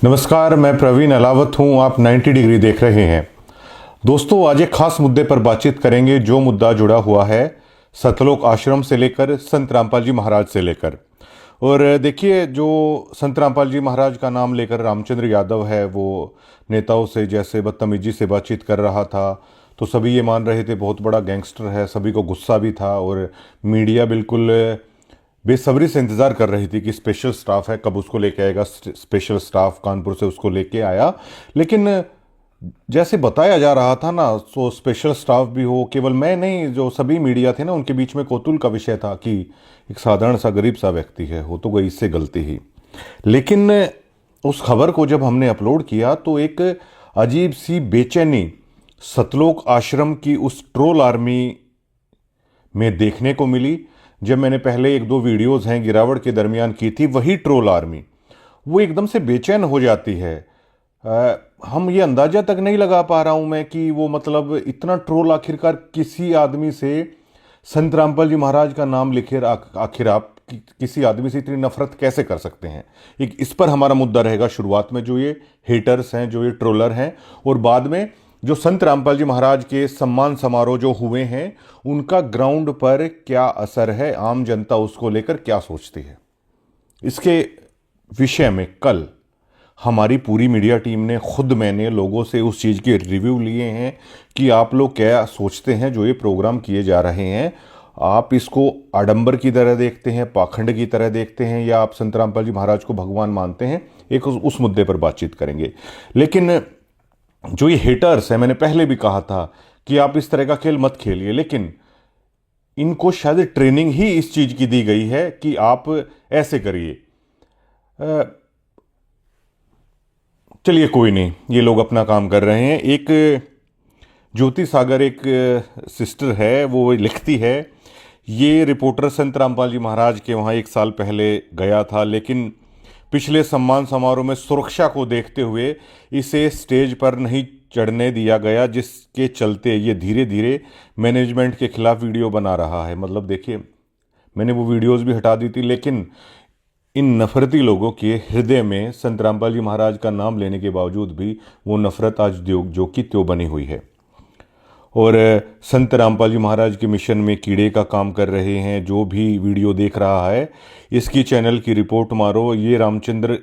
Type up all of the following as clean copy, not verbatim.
नमस्कार, मैं प्रवीण अलावत हूं। आप 90 डिग्री देख रहे हैं। दोस्तों, आज एक खास मुद्दे पर बातचीत करेंगे जो मुद्दा जुड़ा हुआ है सतलोक आश्रम से लेकर संत रामपाल जी महाराज से लेकर। और देखिए, जो संत रामपाल जी महाराज का नाम लेकर रामचंद्र यादव है वो नेताओं से जैसे बदतमीजी से बातचीत कर रहा था, तो सभी ये मान रहे थे बहुत बड़ा गैंगस्टर है। सभी को गुस्सा भी था और मीडिया बिल्कुल बेसब्री से इंतज़ार कर रही थी कि स्पेशल स्टाफ है, कब उसको लेके आएगा। स्पेशल स्टाफ कानपुर से उसको लेके आया, लेकिन जैसे बताया जा रहा था ना, तो स्पेशल स्टाफ भी हो, केवल मैं नहीं, जो सभी मीडिया थे ना, उनके बीच में कौतूहल का विषय था कि एक साधारण सा गरीब सा व्यक्ति है, हो तो गई इससे गलती ही। लेकिन उस खबर को जब हमने अपलोड किया तो एक अजीब सी बेचैनी सतलोक आश्रम की उस ट्रोल आर्मी में देखने को मिली। जब मैंने पहले एक दो वीडियोस हैं गिरावट के दरमियान की थी, वही ट्रोल आर्मी वो एकदम से बेचैन हो जाती है। हम ये अंदाजा तक नहीं लगा पा रहा हूं मैं कि वो मतलब इतना ट्रोल आखिरकार किसी आदमी से, संत रामपाल जी महाराज का नाम लिखे आखिर आप किसी आदमी से इतनी नफरत कैसे कर सकते हैं। एक इस पर हमारा मुद्दा रहेगा शुरुआत में, जो ये हेटर्स हैं, जो ये ट्रोलर हैं, और बाद में जो संत रामपाल जी महाराज के सम्मान समारोह जो हुए हैं उनका ग्राउंड पर क्या असर है, आम जनता उसको लेकर क्या सोचती है। इसके विषय में कल हमारी पूरी मीडिया टीम ने, खुद मैंने लोगों से उस चीज़ के रिव्यू लिए हैं कि आप लोग क्या सोचते हैं जो ये प्रोग्राम किए जा रहे हैं। आप इसको आडंबर की तरह देखते हैं, पाखंड की तरह देखते हैं, या आप संत रामपाल जी महाराज को भगवान मानते हैं। एक उस मुद्दे पर बातचीत करेंगे। लेकिन जो ये हेटर्स हैं, मैंने पहले भी कहा था कि आप इस तरह का खेल मत खेलिए, लेकिन इनको शायद ट्रेनिंग ही इस चीज की दी गई है कि आप ऐसे करिए। चलिए कोई नहीं, ये लोग अपना काम कर रहे हैं। एक ज्योति सागर एक सिस्टर है, वो लिखती है, ये रिपोर्टर संत रामपाल जी महाराज के वहाँ एक साल पहले गया था, लेकिन पिछले सम्मान समारोह में सुरक्षा को देखते हुए इसे स्टेज पर नहीं चढ़ने दिया गया, जिसके चलते ये धीरे धीरे मैनेजमेंट के खिलाफ वीडियो बना रहा है। मतलब देखिए, मैंने वो वीडियोस भी हटा दी थी, लेकिन इन नफरती लोगों के हृदय में संत रामपाल जी महाराज का नाम लेने के बावजूद भी वो नफरत आज जो की त्यों बनी हुई है। और संत रामपाल जी महाराज के मिशन में कीड़े का काम कर रहे हैं। जो भी वीडियो देख रहा है, इसकी चैनल की रिपोर्ट मारो। ये रामचंद्र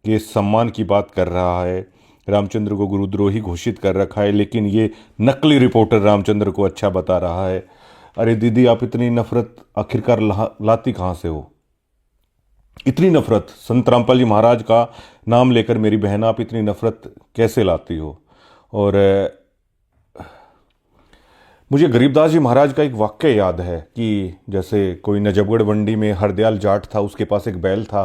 के सम्मान की बात कर रहा है, रामचंद्र को गुरुद्रोही घोषित कर रखा है, लेकिन ये नकली रिपोर्टर रामचंद्र को अच्छा बता रहा है। अरे दीदी, आप इतनी नफरत आखिरकार लाती कहाँ से हो? इतनी नफरत संत रामपाल जी महाराज का नाम लेकर, मेरी बहन, आप इतनी नफरत कैसे लाती हो? और मुझे गरीबदास जी महाराज का एक वाक्य याद है कि जैसे कोई नजफगढ़ मंडी में हरदयाल जाट था, उसके पास एक बैल था,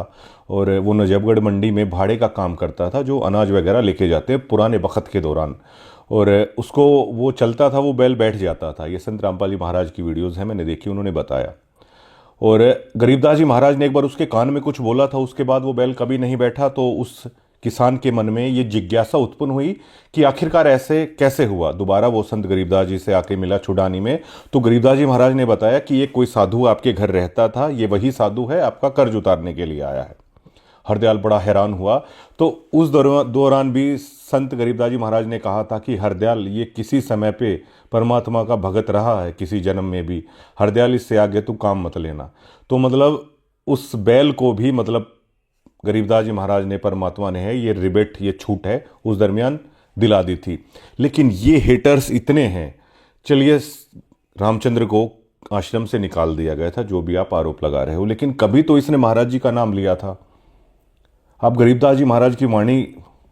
और वो नजफगढ़ मंडी में भाड़े का काम करता था, जो अनाज वगैरह लेके जाते हैं पुराने वक्त के दौरान। और उसको वो चलता था, वो बैल बैठ जाता था। ये संत रामपाल जी महाराज की वीडियोज़ हैं, मैंने देखी, उन्होंने बताया। और गरीबदास जी महाराज ने एक बार उसके कान में कुछ बोला था, उसके बाद वो बैल कभी नहीं बैठा। तो उस किसान के मन में ये जिज्ञासा उत्पन्न हुई कि आखिरकार ऐसे कैसे हुआ। दोबारा वो संत गरीबदास जी से आके मिला छुड़ानी में, तो गरीबदास जी महाराज ने बताया कि ये कोई साधु आपके घर रहता था, ये वही साधु है, आपका कर्ज उतारने के लिए आया है। हरदयाल बड़ा हैरान हुआ। तो उस दौरान भी संत गरीबदास जी महाराज ने कहा था कि हरदयाल, ये किसी समय पे परमात्मा का भगत रहा है, किसी जन्म में भी। हरदयाल, इससे आगे तू काम मत लेना। तो मतलब उस बैल को भी, मतलब गरीबदास जी महाराज ने, परमात्मा ने है, ये रिबेट, ये छूट है, उस दरमियान दिला दी थी। लेकिन ये हेटर्स इतने हैं। चलिए, रामचंद्र को आश्रम से निकाल दिया गया था, जो भी आप आरोप लगा रहे हो, लेकिन कभी तो इसने महाराज जी का नाम लिया था। आप गरीबदास जी महाराज की वाणी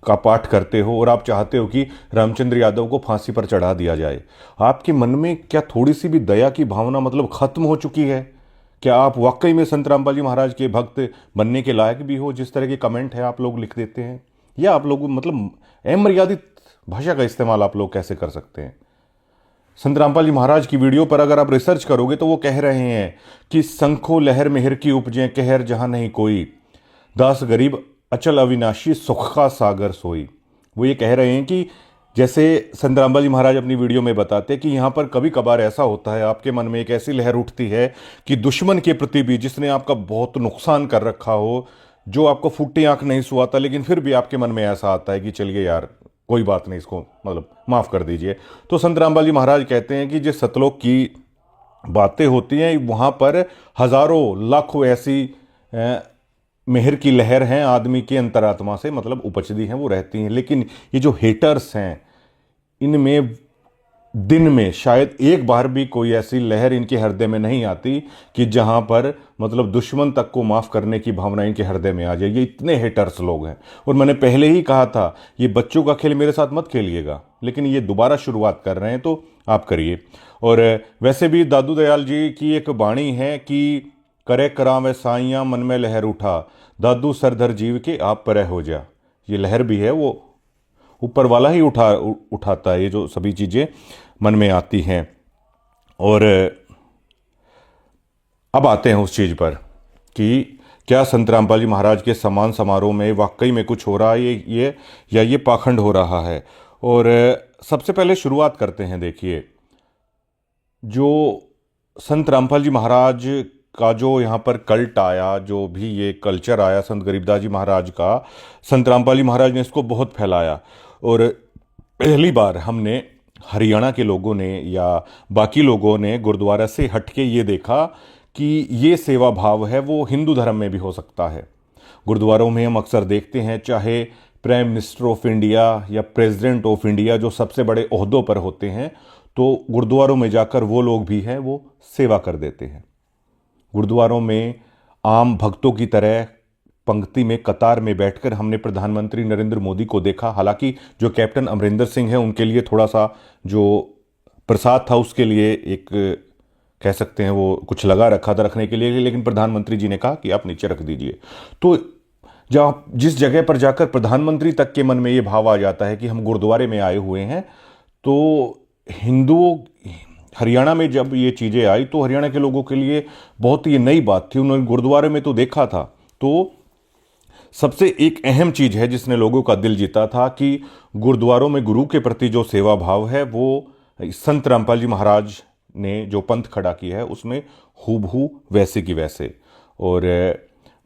का पाठ करते हो और आप चाहते हो कि रामचंद्र यादव को फांसी पर चढ़ा दिया जाए। आपके मन में क्या थोड़ी सी भी दया की भावना मतलब खत्म हो चुकी है? क्या आप वाकई में संत रामपाल जी महाराज के भक्त बनने के लायक भी हो? जिस तरह के कमेंट है आप लोग लिख देते हैं, या आप लोग मतलब अमर्यादित भाषा का इस्तेमाल आप लोग कैसे कर सकते हैं? संत रामपाल जी महाराज की वीडियो पर अगर आप रिसर्च करोगे तो वो कह रहे हैं कि संखो लहर मेहर की उपजे, कहर जहां नहीं कोई, दास गरीब अचल अविनाशी सुख का सागर सोई। वो ये कह रहे हैं कि जैसे संत रामपाल जी महाराज अपनी वीडियो में बताते हैं कि यहाँ पर कभी कभार ऐसा होता है, आपके मन में एक ऐसी लहर उठती है कि दुश्मन के प्रति भी, जिसने आपका बहुत नुकसान कर रखा हो, जो आपको फुट्टी आंख नहीं सुहाता, लेकिन फिर भी आपके मन में ऐसा आता है कि चलिए यार कोई बात नहीं, इसको मतलब माफ़ कर दीजिए। तो संत रामपाल जी महाराज कहते हैं कि जिस सतलोक की बातें होती हैं वहाँ पर हजारों लाखों ऐसी मेहर की लहर हैं आदमी के अंतरात्मा से मतलब उपजती हैं, वो रहती हैं। लेकिन ये जो हेटर्स हैं, इनमें दिन में शायद एक बार भी कोई ऐसी लहर इनके हृदय में नहीं आती कि जहां पर मतलब दुश्मन तक को माफ करने की भावना इनके हृदय में आ जाए। ये इतने हेटर्स लोग हैं। और मैंने पहले ही कहा था ये बच्चों का खेल मेरे साथ मत खेलिएगा, लेकिन ये दोबारा शुरुआत कर रहे हैं तो आप करिए। और वैसे भी दादू दयाल जी की एक वाणी है कि करे करावे साइयां मन में लहर उठा, दादू सरधर जीव के आप परे हो जा। ये लहर भी है, वो ऊपर वाला ही उठाता है ये जो सभी चीज़ें मन में आती हैं। और अब आते हैं उस चीज़ पर कि क्या संत रामपाल जी महाराज के सम्मान समारोह में वाकई में कुछ हो रहा है या ये पाखंड हो रहा है। और सबसे पहले शुरुआत करते हैं। देखिए, जो संत रामपाल जी महाराज का जो यहाँ पर कल्ट आया, जो भी ये कल्चर आया संत गरीबदास जी महाराज का, संत रामपाल जी महाराज ने इसको बहुत फैलाया। और पहली बार हमने हरियाणा के लोगों ने या बाकी लोगों ने गुरुद्वारा से हटके ये देखा कि ये सेवा भाव है वो हिंदू धर्म में भी हो सकता है। गुरुद्वारों में हम अक्सर देखते हैं, चाहे प्राइम मिनिस्टर ऑफ इंडिया या प्रेसिडेंट ऑफ इंडिया जो सबसे बड़े ओहदों पर होते हैं, तो गुरुद्वारों में जाकर वो लोग भी हैं वो सेवा कर देते हैं। गुरुद्वारों में आम भक्तों की तरह पंक्ति में कतार में बैठकर हमने प्रधानमंत्री नरेंद्र मोदी को देखा। हालांकि जो कैप्टन अमरिंदर सिंह हैं उनके लिए थोड़ा सा जो प्रसाद था उसके लिए एक कह सकते हैं वो कुछ लगा रखा था रखने के लिए, लेकिन प्रधानमंत्री जी ने कहा कि आप नीचे रख दीजिए। तो जहाँ जिस जगह पर जाकर प्रधानमंत्री तक के मन में ये भाव आ जाता है कि हम गुरुद्वारे में आए हुए हैं, तो हिंदुओं हरियाणा में जब ये चीज़ें आई तो हरियाणा के लोगों के लिए बहुत ये नई बात थी। उन्होंने गुरुद्वारे में तो देखा था। तो सबसे एक अहम चीज़ है जिसने लोगों का दिल जीता था कि गुरुद्वारों में गुरु के प्रति जो सेवा भाव है वो संत रामपाल जी महाराज ने जो पंथ खड़ा किया है उसमें हूबहू वैसे की वैसे। और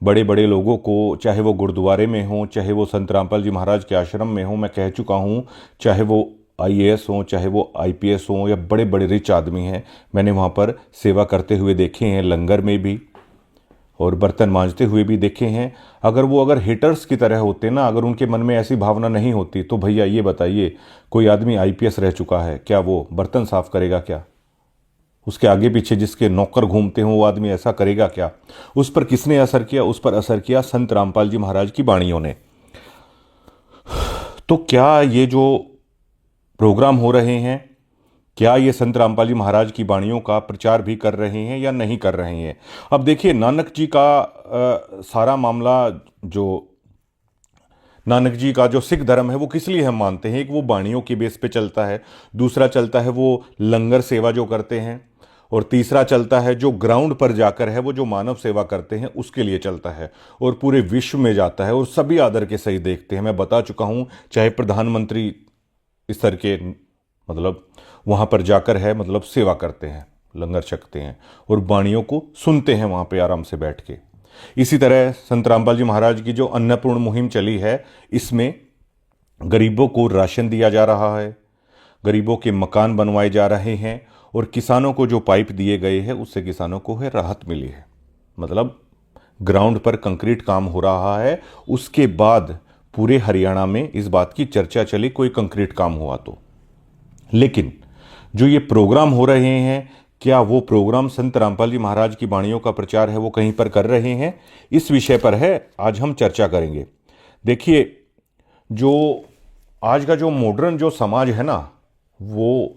बड़े बड़े लोगों को, चाहे वो गुरुद्वारे में हों, चाहे वो संत रामपाल जी महाराज के आश्रम में हों, मैं कह चुका हूँ, चाहे वो IAS हों, चाहे वो IPS हों या बड़े बड़े रिच आदमी हैं, मैंने वहाँ पर सेवा करते हुए देखे हैं, लंगर में भी और बर्तन मांजते हुए भी देखे हैं। अगर हेटर्स की तरह होते ना, अगर उनके मन में ऐसी भावना नहीं होती तो भैया ये बताइए, कोई आदमी IPS रह चुका है, क्या वो बर्तन साफ करेगा? क्या उसके आगे पीछे जिसके नौकर घूमते हों वो आदमी ऐसा करेगा क्या? उस पर किसने असर किया? उस पर असर किया संत रामपाल जी महाराज की वाणियों ने। तो क्या ये जो प्रोग्राम हो रहे हैं, क्या ये संत रामपाल जी महाराज की वाणियों का प्रचार भी कर रहे हैं या नहीं कर रहे हैं? अब देखिए, नानक जी का सारा मामला, जो नानक जी का जो सिख धर्म है वो किस लिए हम मानते हैं? एक वो वाणियों के बेस पे चलता है, दूसरा चलता है वो लंगर सेवा जो करते हैं, और तीसरा चलता है जो ग्राउंड पर जाकर है वो जो मानव सेवा करते हैं उसके लिए चलता है, और पूरे विश्व में जाता है और सभी आदर के सही देखते हैं। मैं बता चुका हूँ, चाहे प्रधानमंत्री स्तर के मतलब वहाँ पर जाकर है मतलब सेवा करते हैं, लंगर छकते हैं और वाणियों को सुनते हैं वहाँ पे आराम से बैठ के। इसी तरह संत रामपाल जी महाराज की जो अन्नपूर्ण मुहिम चली है, इसमें गरीबों को राशन दिया जा रहा है, गरीबों के मकान बनवाए जा रहे हैं, और किसानों को जो पाइप दिए गए हैं उससे किसानों को है राहत मिली है। मतलब ग्राउंड पर कंक्रीट काम हो रहा है। उसके बाद पूरे हरियाणा में इस बात की चर्चा चली कोई कंक्रीट काम हुआ तो। लेकिन जो ये प्रोग्राम हो रहे हैं, क्या वो प्रोग्राम संत रामपाल जी महाराज की वाणियों का प्रचार है वो कहीं पर कर रहे हैं? इस विषय पर है आज हम चर्चा करेंगे। देखिए, जो आज का जो मॉडर्न जो समाज है ना, वो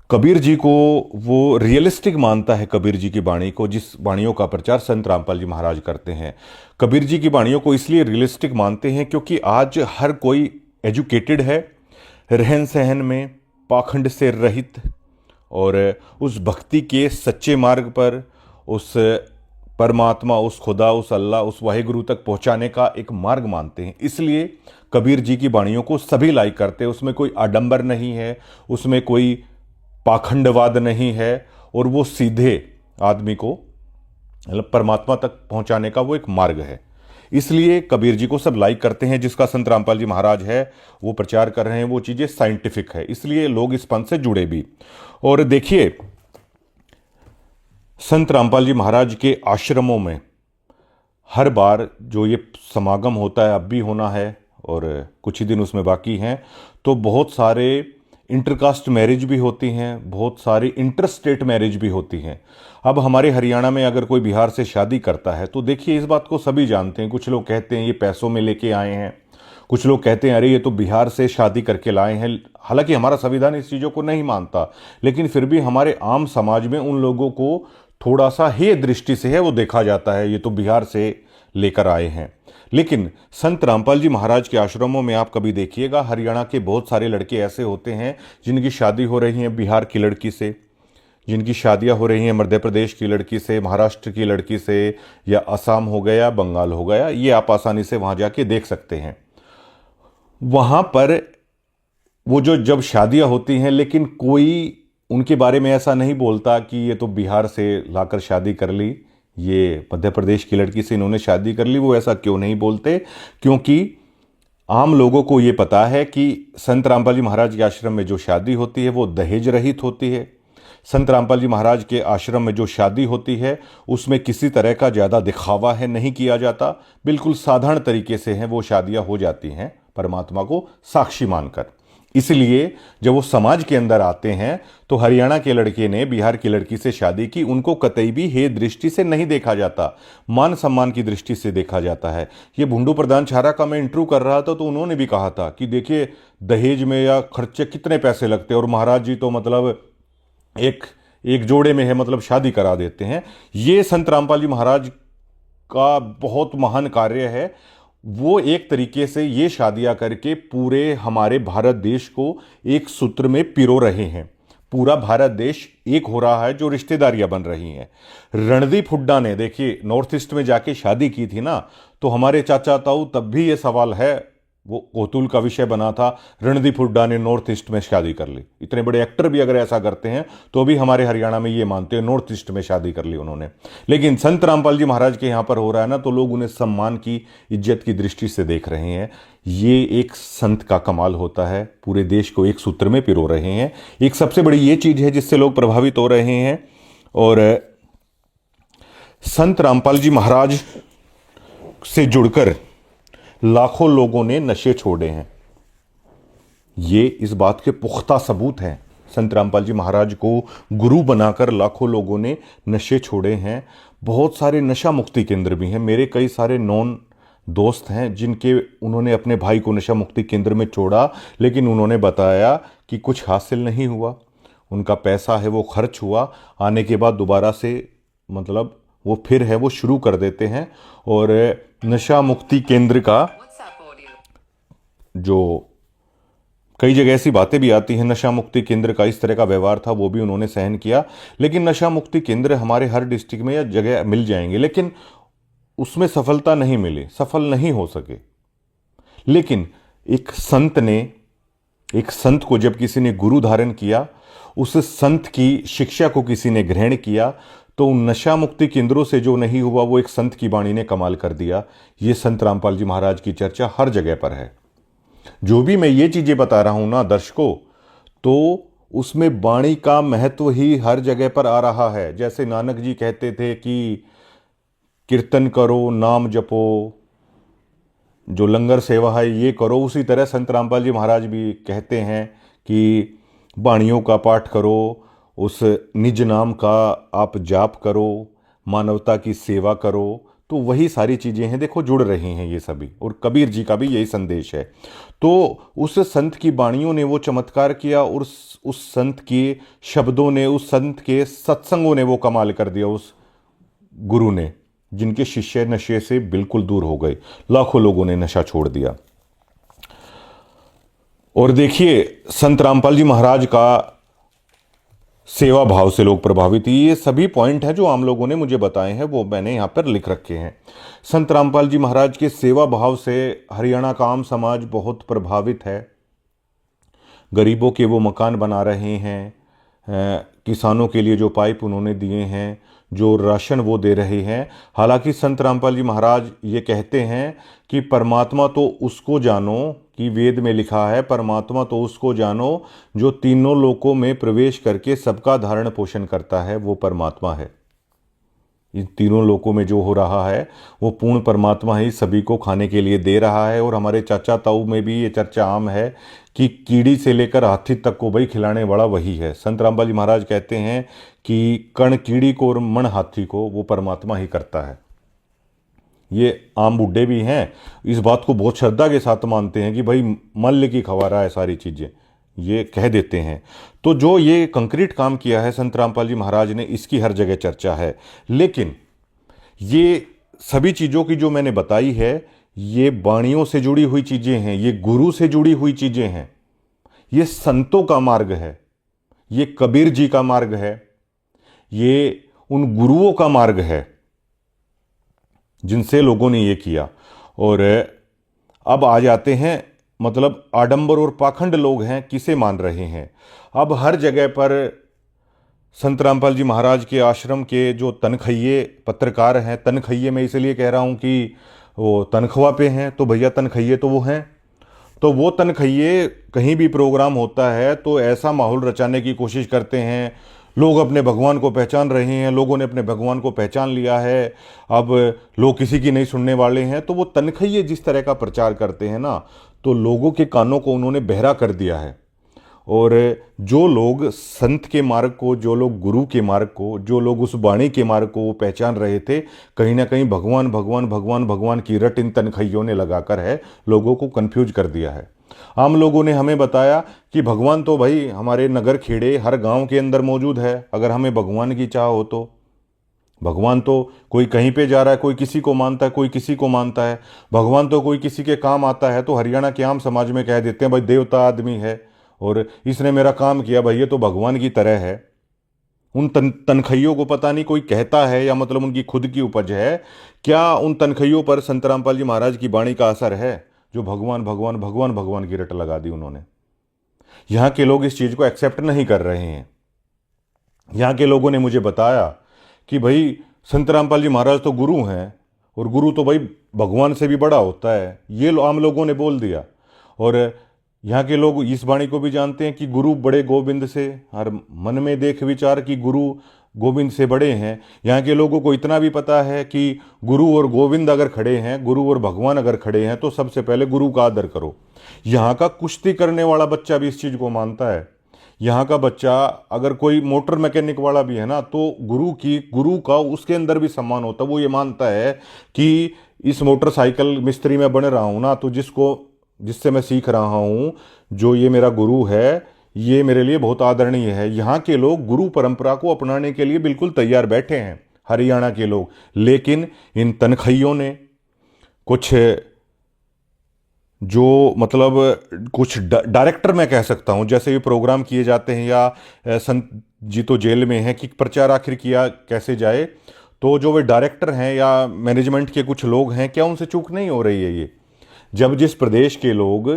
कबीर जी को वो रियलिस्टिक मानता है। कबीर जी की वाणी को, जिस वाणियों का प्रचार संत रामपाल जी महाराज करते हैं, कबीर जी की वाणियों को इसलिए रियलिस्टिक मानते हैं क्योंकि आज हर कोई एजुकेटेड है, रहन सहन में पाखंड से रहित, और उस भक्ति के सच्चे मार्ग पर उस परमात्मा, उस खुदा, उस अल्लाह, उस वाहिगुरु तक पहुंचाने का एक मार्ग मानते हैं। इसलिए कबीर जी की वाणियों को सभी लाइक करते हैं। उसमें कोई आडंबर नहीं है, उसमें कोई पाखंडवाद नहीं है, और वो सीधे आदमी को मतलब परमात्मा तक पहुंचाने का वो एक मार्ग है। इसलिए कबीर जी को सब लाइक करते हैं। जिसका संत रामपाल जी महाराज है वो प्रचार कर रहे हैं, वो चीज़ें साइंटिफिक है, इसलिए लोग इस पंथ से जुड़े भी। और देखिए, संत रामपाल जी महाराज के आश्रमों में हर बार जो ये समागम होता है, अब भी होना है और कुछ ही दिन उसमें बाकी हैं, तो बहुत सारे इंटरकास्ट मैरिज भी होती हैं, बहुत सारी इंटर स्टेट मैरिज भी होती हैं। अब हमारे हरियाणा में अगर कोई बिहार से शादी करता है तो देखिए, इस बात को सभी जानते हैं। कुछ लोग कहते हैं ये पैसों में लेके आए हैं, कुछ लोग कहते हैं अरे ये तो बिहार से शादी करके लाए हैं। हालांकि हमारा संविधान इस चीज़ों को नहीं मानता, लेकिन फिर भी हमारे आम समाज में उन लोगों को थोड़ा सा हेय दृष्टि से है वो देखा जाता है, ये तो बिहार से लेकर आए हैं। लेकिन संत रामपाल जी महाराज के आश्रमों में आप कभी देखिएगा, हरियाणा के बहुत सारे लड़के ऐसे होते हैं जिनकी शादी हो रही है बिहार की लड़की से, जिनकी शादियां हो रही हैं मध्य प्रदेश की लड़की से, महाराष्ट्र की लड़की से, या असम हो गया, बंगाल हो गया। ये आप आसानी से वहां जाके देख सकते हैं। वहां पर वो जो जब शादियां होती हैं, लेकिन कोई उनके बारे में ऐसा नहीं बोलता कि ये तो बिहार से लाकर शादी कर ली, ये मध्य प्रदेश की लड़की से इन्होंने शादी कर ली। वो ऐसा क्यों नहीं बोलते? क्योंकि आम लोगों को ये पता है कि संत रामपाल जी महाराज के आश्रम में जो शादी होती है वो दहेज रहित होती है। संत रामपाल जी महाराज के आश्रम में जो शादी होती है उसमें किसी तरह का ज़्यादा दिखावा है नहीं किया जाता, बिल्कुल साधारण तरीके से हैं वो शादियां हो जाती हैं परमात्मा को साक्षी मानकर। इसलिए जब वो समाज के अंदर आते हैं तो हरियाणा के लड़के ने बिहार की लड़की से शादी की, उनको कतई भी हे दृष्टि से नहीं देखा जाता, मान सम्मान की दृष्टि से देखा जाता है। ये भुंडू प्रधान छारा का मैं इंटरव्यू कर रहा था तो उन्होंने भी कहा था कि देखिए दहेज में या खर्चे कितने पैसे लगते हैं और महाराज जी तो मतलब एक जोड़े में है, मतलब शादी करा देते हैं। ये संत रामपाल जी महाराज का बहुत महान कार्य है। वो एक तरीके से ये शादियां करके पूरे हमारे भारत देश को एक सूत्र में पिरो रहे हैं। पूरा भारत देश एक हो रहा है, जो रिश्तेदारियां बन रही हैं। रणदीप हुड्डा ने देखिए नॉर्थ ईस्ट में जाके शादी की थी ना, तो हमारे चाचा ताऊ तब भी ये सवाल है, वो कौतूहल का विषय बना था, रणदीप हुड्डा ने नॉर्थ ईस्ट में शादी कर ली। इतने बड़े एक्टर भी अगर ऐसा करते हैं तो भी हमारे हरियाणा में ये मानते हैं नॉर्थ ईस्ट में शादी कर ली उन्होंने। लेकिन संत रामपाल जी महाराज के यहाँ पर हो रहा है ना, तो लोग उन्हें सम्मान की, इज्जत की दृष्टि से देख रहे हैं। ये एक संत का कमाल होता है, पूरे देश को एक सूत्र में पिरो रहे हैं। एक सबसे बड़ी ये चीज है जिससे लोग प्रभावित हो रहे हैं। और संत रामपाल जी महाराज से जुड़कर लाखों लोगों ने नशे छोड़े हैं। ये इस बात के पुख्ता सबूत हैं। संत रामपाल जी महाराज को गुरु बनाकर लाखों लोगों ने नशे छोड़े हैं। बहुत सारे नशा मुक्ति केंद्र भी हैं। मेरे कई सारे नॉन दोस्त हैं जिनके उन्होंने अपने भाई को नशा मुक्ति केंद्र में छोड़ा, लेकिन उन्होंने बताया कि कुछ हासिल नहीं हुआ। उनका पैसा है वो खर्च हुआ, आने के बाद दोबारा से मतलब वो फिर है वो शुरू कर देते हैं। और नशा मुक्ति केंद्र का जो कई जगह ऐसी बातें भी आती हैं, नशा मुक्ति केंद्र का इस तरह का व्यवहार था वो भी उन्होंने सहन किया। लेकिन नशा मुक्ति केंद्र हमारे हर डिस्ट्रिक्ट में या जगह मिल जाएंगे, लेकिन उसमें सफलता नहीं मिली, सफल नहीं हो सके। लेकिन एक संत को जब किसी ने गुरु धारण किया, उस संत की शिक्षा को किसी ने ग्रहण किया, तो नशा मुक्ति केंद्रों से जो नहीं हुआ वो एक संत की वाणी ने कमाल कर दिया। ये संत रामपाल जी महाराज की चर्चा हर जगह पर है। जो भी मैं ये चीजें बता रहा हूं ना दर्शकों, तो उसमें वाणी का महत्व ही हर जगह पर आ रहा है। जैसे नानक जी कहते थे कि कीर्तन करो, नाम जपो, जो लंगर सेवा है ये करो, उसी तरह संत रामपाल जी महाराज भी कहते हैं कि वाणियों का पाठ करो, उस निज नाम का आप जाप करो, मानवता की सेवा करो। तो वही सारी चीज़ें हैं, देखो जुड़ रही हैं ये सभी। और कबीर जी का भी यही संदेश है। तो उस संत की वाणियों ने वो चमत्कार किया, और उस संत के शब्दों ने, उस संत के सत्संगों ने वो कमाल कर दिया उस गुरु ने, जिनके शिष्य नशे से बिल्कुल दूर हो गए। लाखों लोगों ने नशा छोड़ दिया। और देखिए संत रामपाल जी महाराज का सेवा भाव से लोग प्रभावित। ये सभी पॉइंट हैं जो आम लोगों ने मुझे बताए हैं, वो मैंने यहाँ पर लिख रखे हैं। संत रामपाल जी महाराज के सेवा भाव से हरियाणा का आम समाज बहुत प्रभावित है। गरीबों के वो मकान बना रहे हैं, किसानों के लिए जो पाइप उन्होंने दिए हैं, जो राशन वो दे रहे हैं। हालांकि संत रामपाल जी महाराज ये कहते हैं कि परमात्मा तो उसको जानो, कि वेद में लिखा है परमात्मा तो उसको जानो जो तीनों लोकों में प्रवेश करके सबका धारण पोषण करता है, वो परमात्मा है। इन तीनों लोकों में जो हो रहा है वो पूर्ण परमात्मा ही सभी को खाने के लिए दे रहा है। और हमारे चाचा ताऊ में भी ये चर्चा आम है कि कीड़ी से लेकर हाथी तक को भाई खिलाने वाला वही है। संत रामपाल जी महाराज कहते हैं कि कण कीड़ी को और मन हाथी को वो परमात्मा ही करता है। ये आम बुड्ढे भी हैं, इस बात को बहुत श्रद्धा के साथ मानते हैं कि भाई मल्ल की खवा रहा है सारी चीज़ें, ये कह देते हैं। तो जो ये कंक्रीट काम किया है संत रामपाल जी महाराज ने, इसकी हर जगह चर्चा है। लेकिन ये सभी चीज़ों की जो मैंने बताई है, ये वाणियों से जुड़ी हुई चीज़ें हैं, ये गुरु से जुड़ी हुई चीज़ें हैं, ये संतों का मार्ग है, ये कबीर जी का मार्ग है, ये उन गुरुओं का मार्ग है जिनसे लोगों ने ये किया। और अब आ जाते हैं, मतलब आडंबर और पाखंड लोग हैं किसे मान रहे हैं। अब हर जगह पर संत रामपाल जी महाराज के आश्रम के जो तनखइये पत्रकार हैं, तनखइये मैं इसलिए कह रहा हूँ कि वो तनख्वाह पे हैं, तो भैया तनखइये तो वो हैं, तो वो तनखइये कहीं भी प्रोग्राम होता है तो ऐसा माहौल रचाने की कोशिश करते हैं। लोग अपने भगवान को पहचान रहे हैं, लोगों ने अपने भगवान को पहचान लिया है, अब लोग किसी की नहीं सुनने वाले हैं। तो वो तनखइये जिस तरह का प्रचार करते हैं ना, तो लोगों के कानों को उन्होंने बहरा कर दिया है। और जो लोग संत के मार्ग को, जो लोग गुरु के मार्ग को, जो लोग उस वाणी के मार्ग को पहचान रहे थे, कहीं ना कहीं भगवान भगवान भगवान भगवान की रट इन तनखइयों ने लगाकर है लोगों को कंफ्यूज कर दिया है। आम लोगों ने हमें बताया कि भगवान तो भाई हमारे नगर खेड़े हर गांव के अंदर मौजूद है। अगर हमें भगवान की चाह हो तो भगवान तो कोई कहीं पे जा रहा है, कोई किसी को मानता है, कोई किसी को मानता है। भगवान तो कोई किसी के काम आता है तो हरियाणा के आम समाज में कह देते हैं भाई देवता आदमी है और इसने मेरा काम किया, भाई ये तो भगवान की तरह है। उन तनखइयों को पता नहीं कोई कहता है या मतलब उनकी खुद की उपज है। क्या उन तनखइयों पर संत रामपाल जी महाराज की वाणी का असर है, जो भगवान भगवान भगवान भगवान की रट लगा दी उन्होंने? यहाँ के लोग इस चीज़ को एक्सेप्ट नहीं कर रहे हैं। यहाँ के लोगों ने मुझे बताया कि भाई संत रामपाल जी महाराज तो गुरु हैं और गुरु तो भाई भगवान से भी बड़ा होता है, ये आम लोगों ने बोल दिया। और यहाँ के लोग इस वाणी को भी जानते हैं कि गुरु बड़े गोविंद से, हर मन में देख विचार कि गुरु गोविंद से बड़े हैं। यहाँ के लोगों को इतना भी पता है कि गुरु और गोविंद अगर खड़े हैं, गुरु और भगवान अगर खड़े हैं, तो सबसे पहले गुरु का आदर करो। यहाँ का कुश्ती करने वाला बच्चा भी इस चीज़ को मानता है। यहाँ का बच्चा अगर कोई मोटर मैकेनिक वाला भी है ना, तो गुरु का उसके अंदर भी सम्मान होता है। वो ये मानता है कि इस मोटरसाइकिल मिस्त्री में बन रहा हूँ ना, तो जिससे मैं सीख रहा हूँ, जो ये मेरा गुरु है, ये मेरे लिए बहुत आदरणीय है। यहाँ के लोग गुरु परंपरा को अपनाने के लिए बिल्कुल तैयार बैठे हैं, हरियाणा के लोग। लेकिन इन तनखइयों ने कुछ, जो मतलब कुछ डायरेक्टर मैं कह सकता हूँ, जैसे ये प्रोग्राम किए जाते हैं या संत जी तो जेल में हैं कि प्रचार आखिर किया कैसे जाए, तो जो वे डायरेक्टर हैं या मैनेजमेंट के कुछ लोग हैं, क्या उनसे चूक नहीं हो रही है ये? जब जिस प्रदेश के लोग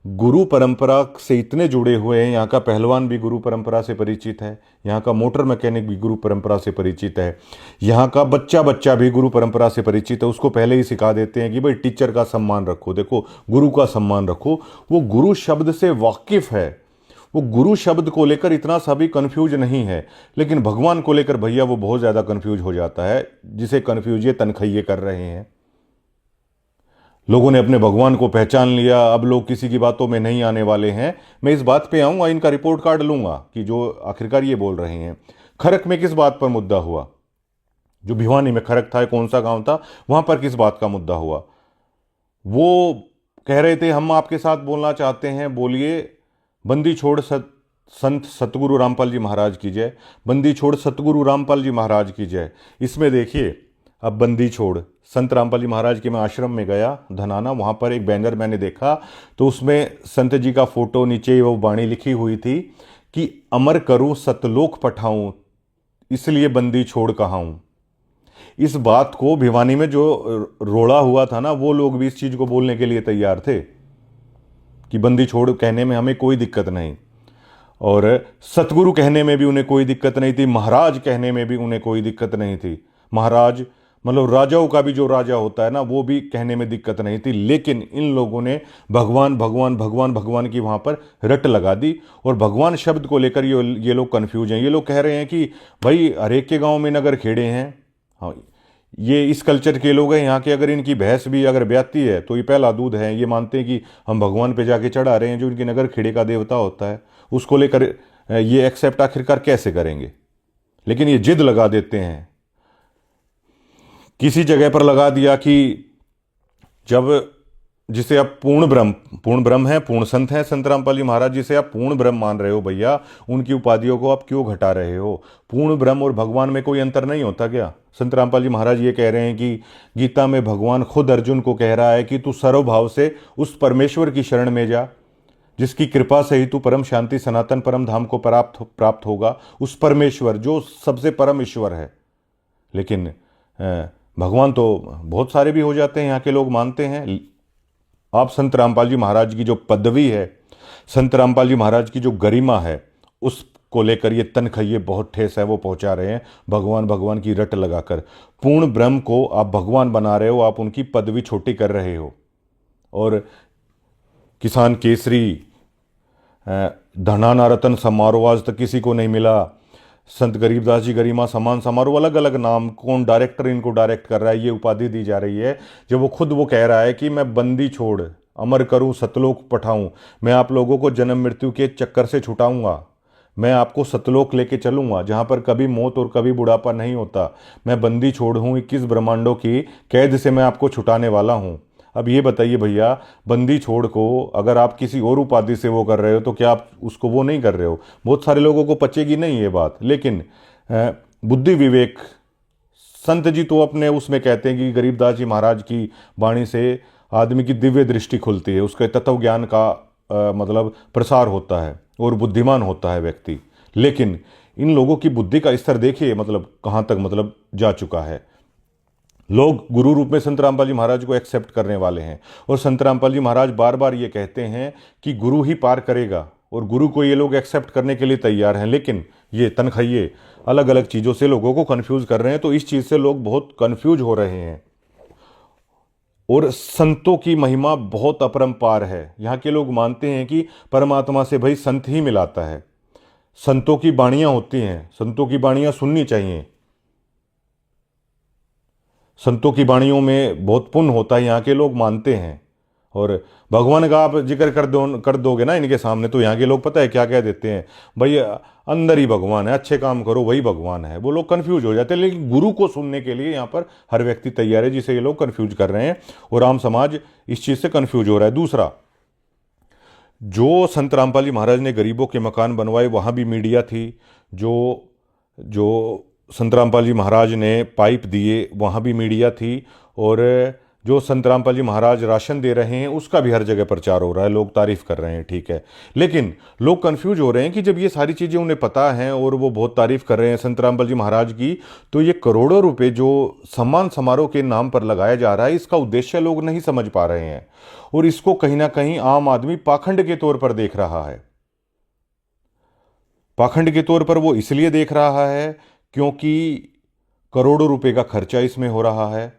गुरु परंपरा से इतने जुड़े हुए हैं, यहाँ का पहलवान भी गुरु परंपरा से परिचित है, यहाँ का मोटर मैकेनिक भी गुरु परंपरा से परिचित है, यहाँ का बच्चा भी गुरु परंपरा से परिचित है, उसको पहले ही सिखा देते हैं कि भाई टीचर का सम्मान रखो, देखो गुरु का सम्मान रखो। वो गुरु शब्द से वाकिफ है, वो गुरु शब्द को लेकर इतना सा भी कन्फ्यूज नहीं है। लेकिन भगवान को लेकर भैया वो बहुत ज़्यादा कन्फ्यूज हो जाता है, जिसे कन्फ्यूज ये तनखइये कर रहे हैं। लोगों ने अपने भगवान को पहचान लिया, अब लोग किसी की बातों में नहीं आने वाले हैं। मैं इस बात पे आऊँगा, इनका रिपोर्ट कार्ड लूँगा कि जो आखिरकार ये बोल रहे हैं। खरक में किस बात पर मुद्दा हुआ? जो भिवानी में खरक था, कौन सा गांव था, वहाँ पर किस बात का मुद्दा हुआ? वो कह रहे थे हम आपके साथ बोलना चाहते हैं, बोलिए। बंदी छोड़ संत सतगुरु रामपाल जी महाराज की जय, बंदी छोड़ सतगुरु रामपाल जी महाराज की जय। इसमें देखिए, अब बंदी छोड़ संत रामपाल जी महाराज के मैं आश्रम में गया धनाना, वहाँ पर एक बैनर मैंने देखा, तो उसमें संत जी का फोटो, नीचे वो वाणी लिखी हुई थी कि अमर करूं सतलोक पठाऊं, इसलिए बंदी छोड़ कहाऊं। इस बात को भिवानी में जो रोड़ा हुआ था ना, वो लोग भी इस चीज़ को बोलने के लिए तैयार थे कि बंदी छोड़ कहने में हमें कोई दिक्कत नहीं। और सतगुरु कहने में भी उन्हें कोई दिक्कत नहीं थी, महाराज कहने में भी उन्हें कोई दिक्कत नहीं थी। महाराज मतलब राजाओं का भी जो राजा होता है ना, वो भी कहने में दिक्कत नहीं थी। लेकिन इन लोगों ने भगवान भगवान भगवान भगवान की वहाँ पर रट लगा दी, और भगवान शब्द को लेकर ये लोग कन्फ्यूज हैं। ये लोग कह रहे हैं कि भाई हर एक के गाँव में नगर खेड़े हैं। हाँ, ये इस कल्चर के लोग हैं यहाँ के। अगर इनकी भैंस भी अगर ब्याती है तो ये पहला दूध है। ये मानते हैं कि हम भगवान पे जाके चढ़ा रहे हैं, जो इनके नगर खेड़े का देवता होता है। उसको लेकर ये एक्सेप्ट आखिरकार कैसे करेंगे? लेकिन ये जिद लगा देते हैं। किसी जगह पर लगा दिया कि जब जिसे आप पूर्ण ब्रह्म है, पूर्ण संत हैं संत रामपाल जी महाराज, जिसे आप पूर्ण ब्रह्म मान रहे हो भैया, उनकी उपाधियों को आप क्यों घटा रहे हो? पूर्ण ब्रह्म और भगवान में कोई अंतर नहीं होता क्या? संत रामपाल जी महाराज ये कह रहे हैं कि गीता में भगवान खुद अर्जुन को कह रहा है कि तू सर्वभाव से उस परमेश्वर की शरण में जा, जिसकी कृपा से ही तू परम शांति सनातन परम धाम को प्राप्त होगा। उस परमेश्वर जो सबसे परम ईश्वर है। लेकिन भगवान तो बहुत सारे भी हो जाते हैं, यहाँ के लोग मानते हैं। आप संत रामपाल जी महाराज की जो पदवी है, संत रामपाल जी महाराज की जो गरिमा है, उसको लेकर ये तनखइये बहुत ठेस है वो पहुंचा रहे हैं, भगवान भगवान की रट लगाकर। पूर्ण ब्रह्म को आप भगवान बना रहे हो, आप उनकी पदवी छोटी कर रहे हो। और किसान केसरी, धनाना रतन समारोह आज तक किसी को नहीं मिला। संत गरीबदास जी गरिमा सम्मान समारोह, अलग अलग नाम, कौन डायरेक्टर इनको डायरेक्ट कर रहा है, ये उपाधि दी जा रही है। जब वो खुद वो कह रहा है कि मैं बंदी छोड़ अमर करूं सतलोक पठाऊं, मैं आप लोगों को जन्म मृत्यु के चक्कर से छुटाऊंगा, मैं आपको सतलोक लेके चलूंगा जहां पर कभी मौत और कभी बुढ़ापा नहीं होता। मैं बंदी छोड़ हूं, 21 ब्रह्मांडों की कैद से मैं आपको छुटाने वाला हूं। अब ये बताइए भैया, बंदी छोड़ को अगर आप किसी और उपाधि से वो कर रहे हो तो क्या आप उसको वो नहीं कर रहे हो? बहुत सारे लोगों को पचेगी नहीं ये बात। लेकिन बुद्धि विवेक संत जी तो अपने उसमें कहते हैं कि गरीबदास जी महाराज की वाणी से आदमी की दिव्य दृष्टि खुलती है, उसके तत्व ज्ञान का मतलब प्रसार होता है और बुद्धिमान होता है व्यक्ति। लेकिन इन लोगों की बुद्धि का स्तर देखिए मतलब कहाँ तक मतलब जा चुका है। लोग गुरु रूप में संत रामपाल जी महाराज को एक्सेप्ट करने वाले हैं, और संत रामपाल जी महाराज बार बार ये कहते हैं कि गुरु ही पार करेगा, और गुरु को ये लोग एक्सेप्ट करने के लिए तैयार हैं। लेकिन ये तनखइये अलग अलग चीज़ों से लोगों को कन्फ्यूज़ कर रहे हैं, तो इस चीज़ से लोग बहुत कन्फ्यूज हो रहे हैं। और संतों की महिमा बहुत अपरंपार है। यहाँ के लोग मानते हैं कि परमात्मा से भाई संत ही मिलाता है। संतों की वाणियाँ होती हैं, संतों की वाणियाँ सुननी चाहिए। संतों की वाणियों में बहुत पुण्य होता है, यहाँ के लोग मानते हैं। और भगवान का आप जिक्र कर दोगे ना इनके सामने, तो यहाँ के लोग पता है क्या कह देते हैं, भाई अंदर ही भगवान है, अच्छे काम करो वही भगवान है। वो लोग कन्फ्यूज हो जाते हैं। लेकिन गुरु को सुनने के लिए यहाँ पर हर व्यक्ति तैयार है, जिसे ये लोग कन्फ्यूज कर रहे हैं, और आम समाज इस चीज़ से कन्फ्यूज हो रहा है। दूसरा, जो संत रामपाल जी महाराज ने गरीबों के मकान बनवाए, वहाँ भी मीडिया थी। जो संत रामपाल जी महाराज ने पाइप दिए, वहाँ भी मीडिया थी। और जो संत रामपाल जी महाराज राशन दे रहे हैं, उसका भी हर जगह प्रचार हो रहा है, लोग तारीफ कर रहे हैं, ठीक है। लेकिन लोग कंफ्यूज हो रहे हैं कि जब ये सारी चीज़ें उन्हें पता हैं और वो बहुत तारीफ कर रहे हैं संत रामपाल जी महाराज की, तो ये करोड़ों रुपए जो सम्मान समारोह के नाम पर लगाया जा रहा है, इसका उद्देश्य लोग नहीं समझ पा रहे हैं। और इसको कहीं ना कहीं आम आदमी पाखंड के तौर पर देख रहा है। पाखंड के तौर पर वो इसलिए देख रहा है क्योंकि करोड़ों रुपए का खर्चा इसमें हो रहा है,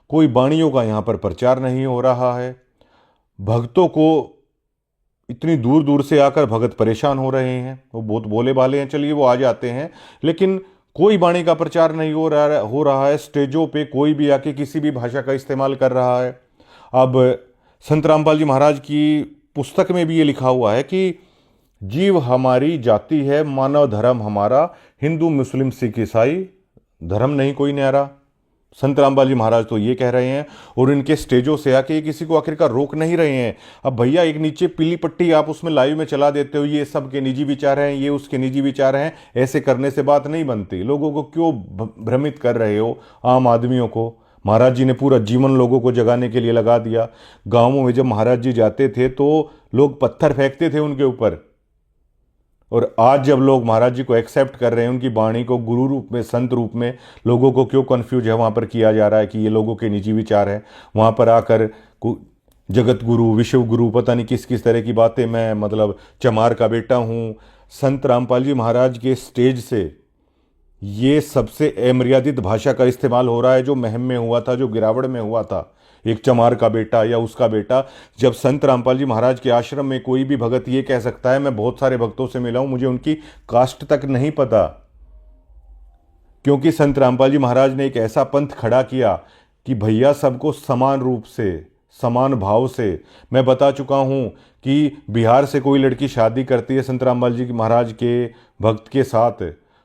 कोई वाणियों का यहाँ पर प्रचार नहीं हो रहा है, भक्तों को इतनी दूर दूर से आकर भगत परेशान हो रहे हैं। वो बहुत बोले भाले हैं, चलिए वो आ जाते हैं, लेकिन कोई वाणी का प्रचार नहीं हो रहा है। स्टेजों पे कोई भी आके किसी भी भाषा का इस्तेमाल कर रहा है। अब संत रामपाल जी महाराज की पुस्तक में भी ये लिखा हुआ है कि जीव हमारी जाति है, मानव धर्म हमारा, हिंदू मुस्लिम सिख ईसाई धर्म नहीं कोई न्यारा। संत रामपाल जी महाराज तो ये कह रहे हैं, और इनके स्टेजों से आके किसी को आखिरकार रोक नहीं रहे हैं। अब भैया एक नीचे पीली पट्टी आप उसमें लाइव में चला देते हो, ये सबके निजी विचार हैं, ये उसके निजी विचार हैं, ऐसे करने से बात नहीं बनती। लोगों को क्यों भ्रमित कर रहे हो, आम आदमियों को? महाराज जी ने पूरा जीवन लोगों को जगाने के लिए लगा दिया। गाँवों में जब महाराज जी जाते थे तो लोग पत्थर फेंकते थे उनके ऊपर, और आज जब लोग महाराज जी को एक्सेप्ट कर रहे हैं, उनकी वाणी को गुरु रूप में, संत रूप में, लोगों को क्यों कन्फ्यूज है वहाँ पर किया जा रहा है कि ये लोगों के निजी विचार हैं। वहाँ पर आकर जगत गुरु, विश्व गुरु, पता नहीं किस किस तरह की बातें, मैं मतलब चमार का बेटा हूँ, संत रामपाल जी महाराज के स्टेज से ये सबसे अमर्यादित भाषा का इस्तेमाल हो रहा है जो महम में हुआ था, जो गिरावड़ में हुआ था। एक चमार का बेटा या उसका बेटा, जब संत रामपाल जी महाराज के आश्रम में कोई भी भगत ये कह सकता है, मैं बहुत सारे भक्तों से मिला हूं, मुझे उनकी कास्ट तक नहीं पता, क्योंकि संत रामपाल जी महाराज ने एक ऐसा पंथ खड़ा किया कि भैया सबको समान रूप से, समान भाव से। मैं बता चुका हूं कि बिहार से कोई लड़की शादी करती है संत रामपाल जी महाराज के भक्त के साथ,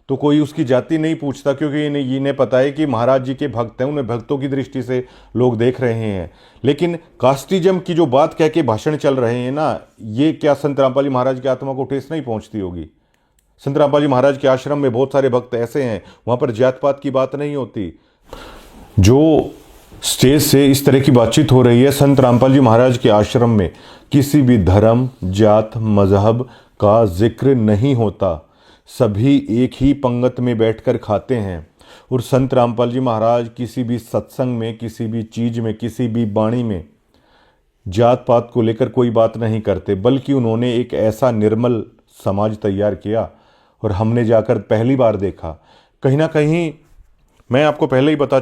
तो कोई उसकी जाति नहीं पूछता, क्योंकि इन्हें पता है कि महाराज जी के भक्त हैं, उन्हें भक्तों की दृष्टि से लोग देख रहे हैं। लेकिन कास्टिज्म की जो बात कह के भाषण चल रहे हैं ना, ये क्या संत रामपाल जी महाराज की आत्मा को ठेस नहीं पहुंचती होगी? संत रामपाल जी महाराज के आश्रम में बहुत सारे भक्त ऐसे हैं, वहां पर जात पात की बात नहीं होती। जो स्टेज से इस तरह की बातचीत हो रही है, संत रामपाल जी महाराज के आश्रम में किसी भी धर्म, जात, मजहब का जिक्र नहीं होता। सभी एक ही पंगत में बैठकर खाते हैं। और संत रामपाल जी महाराज किसी भी सत्संग में, किसी भी चीज में, किसी भी वाणी में जात पात को लेकर कोई बात नहीं करते, बल्कि उन्होंने एक ऐसा निर्मल समाज तैयार किया। और हमने जाकर पहली बार देखा, कहीं ना कहीं मैं आपको पहले ही बता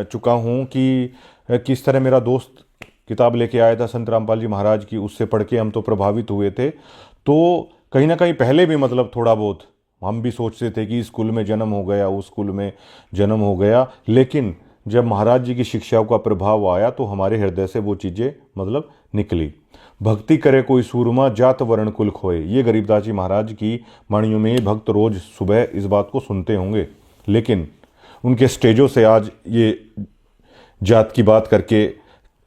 चुका हूँ कि किस तरह मेरा दोस्त किताब लेके आया था संत रामपाल जी महाराज की, उससे पढ़ के हम तो प्रभावित हुए थे। तो कहीं ना कहीं पहले भी मतलब थोड़ा बहुत हम भी सोचते थे कि इस स्कूल में जन्म हो गया, उस स्कूल में जन्म हो गया, लेकिन जब महाराज जी की शिक्षाओं का प्रभाव आया तो हमारे हृदय से वो चीज़ें मतलब निकली। भक्ति करे कोई सूरमा, जात वर्ण कुल खोए, ये गरीबदास जी महाराज की वाणियों में भक्त रोज सुबह इस बात को सुनते होंगे। लेकिन उनके स्टेजों से आज ये जात की बात करके,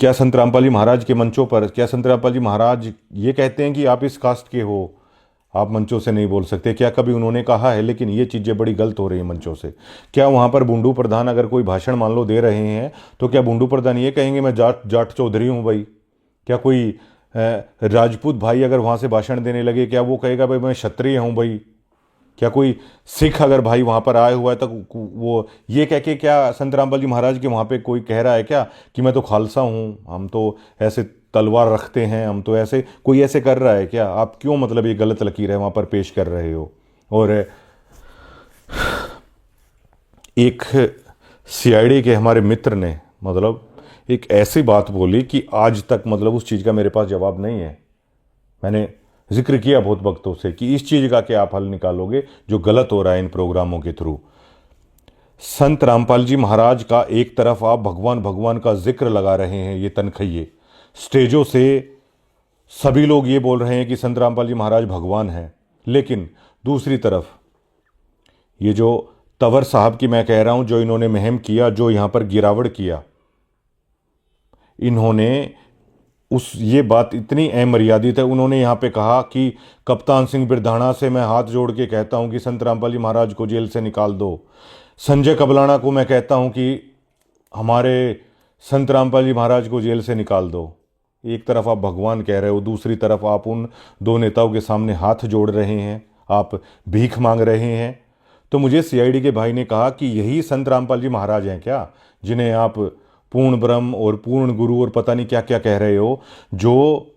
क्या संत रामपाल जी महाराज के मंचों पर, क्या संत रामपाल जी महाराज ये कहते हैं कि आप इस कास्ट के हो, आप मंचों से नहीं बोल सकते? क्या कभी उन्होंने कहा है? लेकिन ये चीज़ें बड़ी गलत हो रही हैं मंचों से। क्या वहाँ पर बुंडू प्रधान अगर कोई भाषण मान लो दे रहे हैं, तो क्या बुंडू प्रधान ये कहेंगे मैं जाट चौधरी हूँ भाई? क्या कोई राजपूत भाई अगर वहाँ से भाषण देने लगे, क्या वो कहेगा भाई मैं क्षत्रिय हूँ भाई? क्या कोई सिख अगर भाई वहाँ पर आया हुआ है तो वो ये कह के, क्या संत रामपाल जी महाराज के वहाँ पे कोई कह रहा है क्या कि मैं तो खालसा हूँ, हम तो ऐसे तलवार रखते हैं, हम तो ऐसे, कोई ऐसे कर रहा है क्या? आप क्यों मतलब ये गलत लकीर है वहाँ पर पेश कर रहे हो? और एक सीआईडी के हमारे मित्र ने मतलब एक ऐसी बात बोली कि आज तक मतलब उस चीज़ का मेरे पास जवाब नहीं है। मैंने जिक्र किया बहुत वक्तों से कि इस चीज़ का क्या आप हल निकालोगे जो गलत हो रहा है इन प्रोग्रामों के थ्रू। संत रामपाल जी महाराज का एक तरफ आप भगवान भगवान का जिक्र लगा रहे हैं, ये तनखइये स्टेजों से सभी लोग ये बोल रहे हैं कि संत रामपाल जी महाराज भगवान हैं, लेकिन दूसरी तरफ ये जो तंवर साहब की मैं कह रहा हूं, जो इन्होंने मुहिम किया, जो यहां पर गिरावट किया, इन्होंने ये बात इतनी अमर्यादित है। उन्होंने यहाँ पे कहा कि कप्तान सिंह बिरधाणा से मैं हाथ जोड़ के कहता हूँ कि संत रामपाल जी महाराज को जेल से निकाल दो। संजय कबलाना को मैं कहता हूँ कि हमारे संत रामपाल जी महाराज को जेल से निकाल दो। एक तरफ आप भगवान कह रहे हो, दूसरी तरफ आप उन दो नेताओं के सामने हाथ जोड़ रहे हैं, आप भीख मांग रहे हैं। तो मुझे सीआईडी के भाई ने कहा कि यही संत रामपाल जी महाराज हैं क्या, जिन्हें आप पूर्ण ब्रह्म और पूर्ण गुरु और पता नहीं क्या क्या कह रहे हो, जो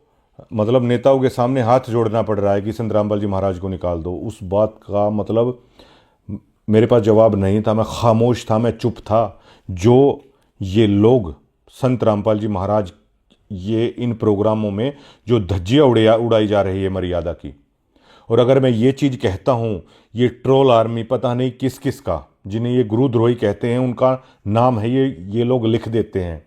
मतलब नेताओं के सामने हाथ जोड़ना पड़ रहा है कि संत रामपाल जी महाराज को निकाल दो। उस बात का मतलब मेरे पास जवाब नहीं था, मैं खामोश था, मैं चुप था। जो ये लोग संत रामपाल जी महाराज, ये इन प्रोग्रामों में जो धज्जियाँ उड़ाई जा रही है मर्यादा की, और अगर मैं ये चीज़ कहता हूँ, ये ट्रोल आर्मी पता नहीं किस किस का, जिन्हें ये गुरुद्रोही कहते हैं, उनका नाम है ये लोग लिख देते हैं।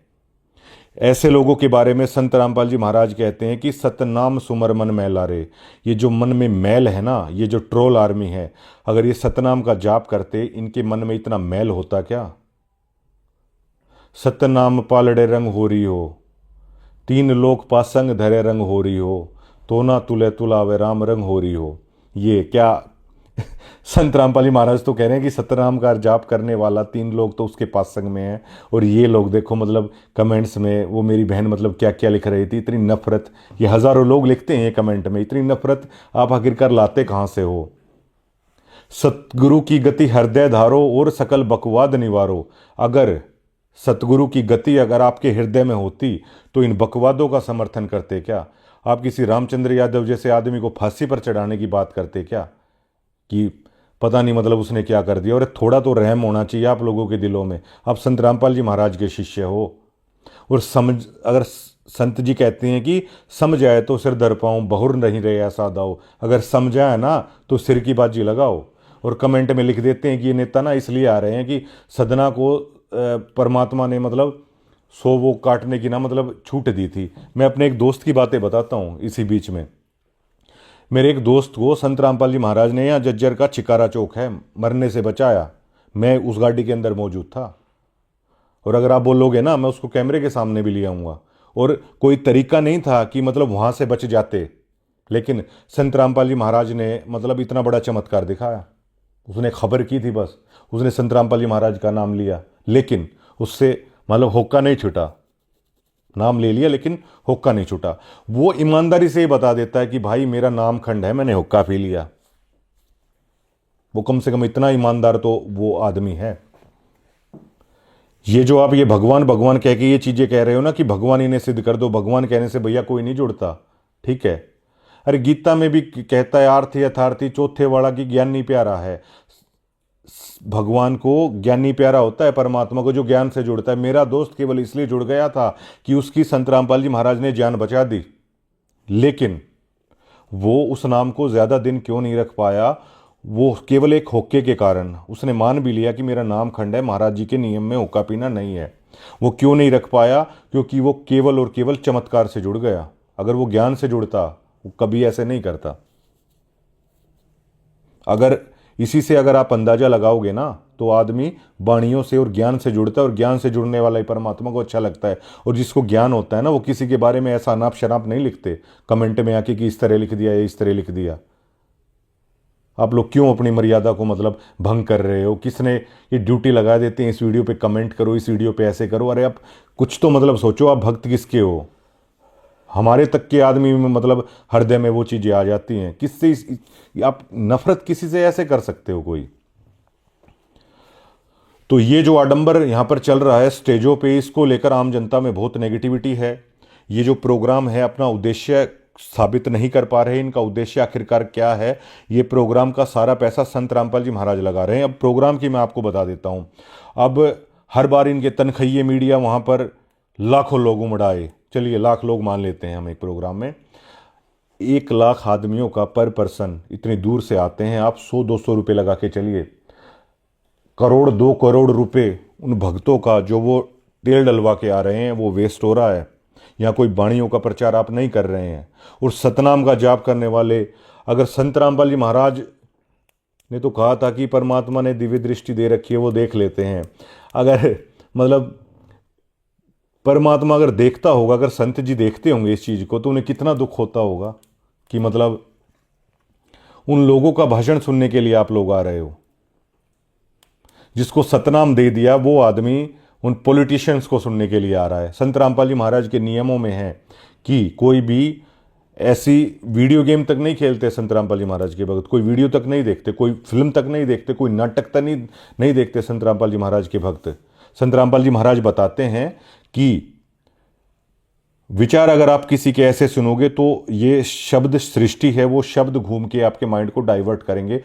ऐसे लोगों के बारे में संत रामपाल जी महाराज कहते हैं कि सतनाम सुमर मन मैला रे। ये जो मन में मैल है ना, ये जो ट्रोल आर्मी है, अगर ये सतनाम का जाप करते, इनके मन में इतना मैल होता क्या? सतनाम पालड़े रंग हो रही हो, तीन लोक पासंग धरे रंग हो रही हो, तो ना तुले तुलावे राम रंग हो रही हो। ये क्या संत रामपाल जी महाराज तो कह रहे हैं कि सतनाम का जाप करने वाला तीन लोग तो उसके पास संग में है, और ये लोग देखो मतलब कमेंट्स में वो मेरी बहन मतलब क्या क्या लिख रही थी, इतनी नफरत। ये हजारों लोग लिखते हैं कमेंट में, इतनी नफरत आप आखिरकार लाते कहाँ से हो? सतगुरु की गति हृदय धारो और सकल बकवाद निवारो। अगर सतगुरु की गति अगर आपके हृदय में होती तो इन बकवादों का समर्थन करते क्या? आप किसी रामचंद्र यादव जैसे आदमी को फांसी पर चढ़ाने की बात करते क्या? कि पता नहीं मतलब उसने क्या कर दिया। और थोड़ा तो रहम होना चाहिए आप लोगों के दिलों में। आप संत रामपाल जी महाराज के शिष्य हो और समझ, अगर संत जी कहते हैं कि समझ आए तो सिर धर पाऊं, बहुर नहीं रहे ऐसा दाओ, अगर समझा है ना तो सिर की बाजी लगाओ। और कमेंट में लिख देते हैं कि ये नेता ना इसलिए आ रहे हैं कि सदना को परमात्मा ने मतलब सो वो काटने की ना मतलब छूट दी थी। मैं अपने एक दोस्त की बातें बताता हूँ इसी बीच में। मेरे एक दोस्त को संत रामपाल जी महाराज ने यहाँ जज्जर का चिकारा चौक है मरने से बचाया। मैं उस गाड़ी के अंदर मौजूद था। और अगर आप बोलोगे ना, मैं उसको कैमरे के सामने भी ले आऊँगा। और कोई तरीका नहीं था कि मतलब वहाँ से बच जाते, लेकिन संत रामपाल जी महाराज ने मतलब इतना बड़ा चमत्कार दिखाया। उसने खबर की थी, बस उसने संत रामपाल जी महाराज का नाम लिया, लेकिन उससे मतलब होक्का नहीं छूटा। नाम ले लिया लेकिन हुक्का नहीं छूटा। वो ईमानदारी से ही बता देता है कि भाई मेरा नाम खंड है, मैंने हुक्का पी लिया। वो कम से कम इतना ईमानदार तो वो आदमी है। ये जो आप ये भगवान भगवान कह के ये चीजें कह रहे हो ना कि भगवान इन्हें सिद्ध कर दो, भगवान कहने से भैया कोई नहीं जुड़ता, ठीक है। अरे गीता में भी कहता है आर्थी यथार्थी चौथे वाला की ज्ञानी प्यारा है। भगवान को ज्ञानी प्यारा होता है, परमात्मा को जो ज्ञान से जुड़ता है। मेरा दोस्त केवल इसलिए जुड़ गया था कि उसकी संत रामपाल जी महाराज ने जान बचा दी, लेकिन वो उस नाम को ज्यादा दिन क्यों नहीं रख पाया? वो केवल एक होक्के के कारण उसने मान भी लिया कि मेरा नाम खंड है, महाराज जी के नियम में होक्का पीना नहीं है। वो क्यों नहीं रख पाया? क्योंकि वो केवल और केवल चमत्कार से जुड़ गया। अगर वो ज्ञान से जुड़ता वो कभी ऐसे नहीं करता। अगर इसी से अगर आप अंदाजा लगाओगे ना, तो आदमी वाणियों से और ज्ञान से जुड़ता है, और ज्ञान से जुड़ने वाला ही परमात्मा को अच्छा लगता है। और जिसको ज्ञान होता है ना, वो किसी के बारे में ऐसा अनाप शनाप नहीं लिखते कमेंट में आके कि इस तरह लिख दिया या इस तरह लिख दिया। आप लोग क्यों अपनी मर्यादा को मतलब भंग कर रहे हो? किसने ये ड्यूटी लगा देते हैं इस वीडियो पे कमेंट करो, इस वीडियो पे ऐसे करो। अरे आप कुछ तो मतलब सोचो, आप भक्त किसके हो? हमारे तक के आदमी में मतलब हृदय में वो चीजें आ जाती हैं। किससे आप नफरत किसी से ऐसे कर सकते हो कोई? तो ये जो आडंबर यहां पर चल रहा है स्टेजों पे, इसको लेकर आम जनता में बहुत नेगेटिविटी है। ये जो प्रोग्राम है अपना उद्देश्य साबित नहीं कर पा रहे। इनका उद्देश्य आखिरकार क्या है? ये प्रोग्राम का सारा पैसा संत रामपाल जी महाराज लगा रहे हैं। अब प्रोग्राम की मैं आपको बता देता हूं। अब हर बार इनके तनखैये मीडिया वहां पर लाखों लोग उमड़ आए। चलिए लाख लोग मान लेते हैं हम एक प्रोग्राम में। 1 लाख आदमियों का पर पर्सन इतनी दूर से आते हैं। आप 100-200 रुपये लगा के चलिए, करोड़ 2 करोड़ रुपए उन भक्तों का जो वो तेल डलवा के आ रहे हैं वो वेस्ट हो रहा है। यहाँ कोई वाणियों का प्रचार आप नहीं कर रहे हैं। और सतनाम का जाप करने वाले, अगर संत रामपाल जी महाराज ने तो कहा था कि परमात्मा ने दिव्य दृष्टि दे रखी है, वो देख लेते हैं। अगर मतलब परमात्मा अगर देखता होगा, अगर संत जी देखते होंगे इस चीज को, तो उन्हें कितना दुख होता होगा कि मतलब उन लोगों का भाषण सुनने के लिए आप लोग आ रहे हो। जिसको सतनाम दे दिया वो आदमी उन पॉलिटिशियंस को सुनने के लिए आ रहा है। संत रामपाल जी महाराज के नियमों में है कि कोई भी ऐसी वीडियो गेम तक नहीं खेलते संत रामपाल जी महाराज के भक्त, कोई वीडियो तक नहीं देखते, कोई फिल्म तक नहीं देखते, कोई नाटक तक नहीं देखते संत रामपाल जी महाराज के भक्त। संत रामपाल जी महाराज बताते हैं कि विचार अगर आप किसी के ऐसे सुनोगे तो ये शब्द सृष्टि है, वो शब्द घूम के आपके माइंड को डाइवर्ट करेंगे।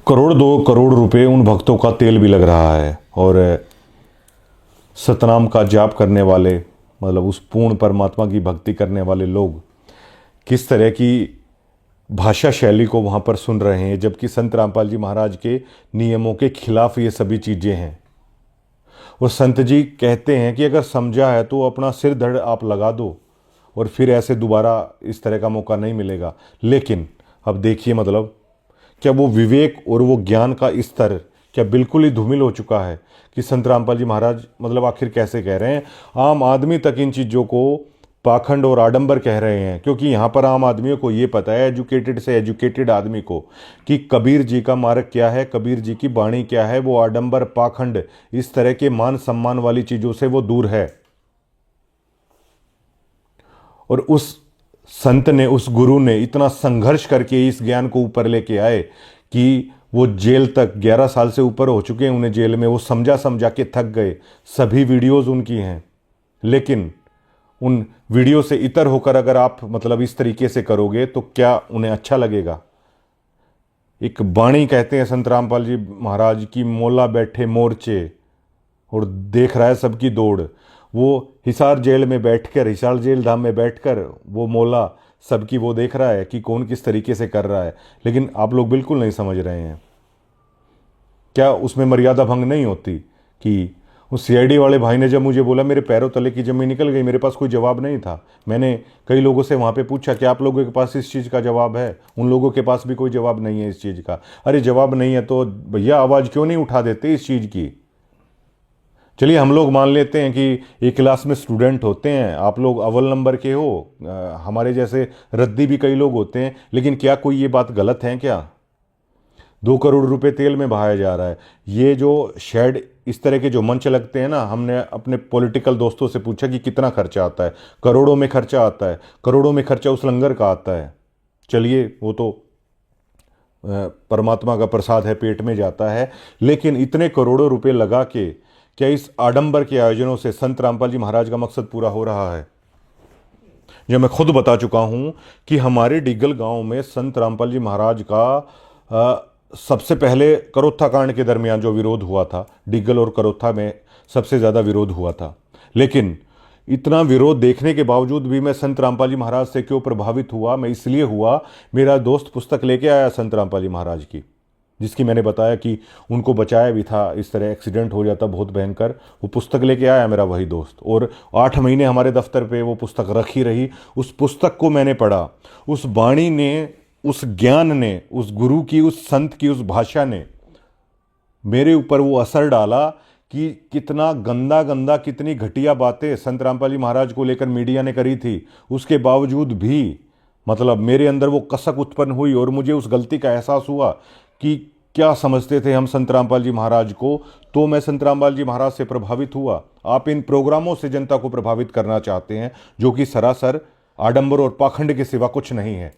करोड़ 2 करोड़ रुपए उन भक्तों का तेल भी लग रहा है। और सतनाम का जाप करने वाले, मतलब उस पूर्ण परमात्मा की भक्ति करने वाले लोग किस तरह की भाषा शैली को वहां पर सुन रहे हैं, जबकि संत रामपाल जी महाराज के नियमों के खिलाफ ये सभी चीजें हैं। और संत जी कहते हैं कि अगर समझा है तो अपना सिर धड़ आप लगा दो, और फिर ऐसे दोबारा इस तरह का मौका नहीं मिलेगा। लेकिन अब देखिए, मतलब क्या वो विवेक और वो ज्ञान का स्तर क्या बिल्कुल ही धूमिल हो चुका है कि संत रामपाल जी महाराज मतलब आखिर कैसे कह रहे हैं? आम आदमी तक इन चीज़ों को पाखंड और आडंबर कह रहे हैं, क्योंकि यहाँ पर आम आदमियों को ये पता है, एजुकेटेड से एजुकेटेड आदमी को, कि कबीर जी का मार्ग क्या है, कबीर जी की वाणी क्या है। वो आडंबर, पाखंड, इस तरह के मान सम्मान वाली चीज़ों से वो दूर है। और उस संत ने, उस गुरु ने इतना संघर्ष करके इस ज्ञान को ऊपर लेके आए कि वो जेल तक 11 साल से ऊपर हो चुके हैं उन्हें जेल में। वो समझा समझा के थक गए। सभी वीडियोस उनकी हैं, लेकिन उन वीडियो से इतर होकर अगर आप मतलब इस तरीके से करोगे तो क्या उन्हें अच्छा लगेगा? एक बाणी कहते हैं संत रामपाल जी महाराज की, मोला बैठे मोर्चे और देख रहा है सबकी दौड़। वो हिसार जेल में बैठकर, हिसार जेल धाम में बैठकर वो मोला सबकी वो देख रहा है कि कौन किस तरीके से कर रहा है। लेकिन आप लोग बिल्कुल नहीं समझ रहे हैं, क्या उसमें मर्यादा भंग नहीं होती? कि उस सीआईडी वाले भाई ने जब मुझे बोला, मेरे पैरों तले की जमीन निकल गई। मेरे पास कोई जवाब नहीं था। मैंने कई लोगों से वहाँ पे पूछा कि आप लोगों के पास इस चीज़ का जवाब है? उन लोगों के पास भी कोई जवाब नहीं है इस चीज़ का। अरे जवाब नहीं है तो भैया आवाज़ क्यों नहीं उठा देते इस चीज़ की? चलिए हम लोग मान लेते हैं कि एक क्लास में स्टूडेंट होते हैं, आप लोग अव्वल नंबर के हो, हमारे जैसे रद्दी भी कई लोग होते हैं, लेकिन क्या कोई ये बात गलत है क्या? 2 करोड़ रुपए तेल में बहाया जा रहा है। ये जो शेड, इस तरह के जो मंच लगते हैं ना, हमने अपने पॉलिटिकल दोस्तों से पूछा कि कितना खर्चा आता है। करोड़ों में खर्चा आता है। करोड़ों में खर्चा उस लंगर का आता है। चलिए वो तो परमात्मा का प्रसाद है, पेट में जाता है। लेकिन इतने करोड़ों रुपए लगा के क्या इस आडंबर के आयोजनों से संत रामपाल जी महाराज का मकसद पूरा हो रहा है? जो मैं खुद बता चुका हूं कि हमारे डिग्गल गांव में संत रामपाल जी महाराज का सबसे पहले करोत्था कांड के दरमियान जो विरोध हुआ था, डिग्गल और करोत्था में सबसे ज़्यादा विरोध हुआ था। लेकिन इतना विरोध देखने के बावजूद भी मैं संत रामपाल जी महाराज से क्यों प्रभावित हुआ? मैं इसलिए हुआ, मेरा दोस्त पुस्तक लेके आया संत रामपाल जी महाराज की, जिसकी मैंने बताया कि उनको बचाया भी था, इस तरह एक्सीडेंट हो जाता बहुत भयंकर। वो पुस्तक लेके आया मेरा वही दोस्त, और 8 महीने हमारे दफ्तर पे वो पुस्तक रखी रही। उस पुस्तक को मैंने पढ़ा। उस वाणी ने, उस ज्ञान ने, उस गुरु की, उस संत की, उस भाषा ने मेरे ऊपर वो असर डाला कि कितना गंदा गंदा, कितनी घटिया बातें संत रामपाल जी महाराज को लेकर मीडिया ने करी थी। उसके बावजूद भी मतलब मेरे अंदर वो कसक उत्पन्न हुई और मुझे उस गलती का एहसास हुआ कि क्या समझते थे हम संत रामपाल जी महाराज को। तो मैं संत रामपाल जी महाराज से प्रभावित हुआ। आप इन प्रोग्रामों से जनता को प्रभावित करना चाहते हैं, जो कि सरासर आडंबर और पाखंड के सिवा कुछ नहीं है।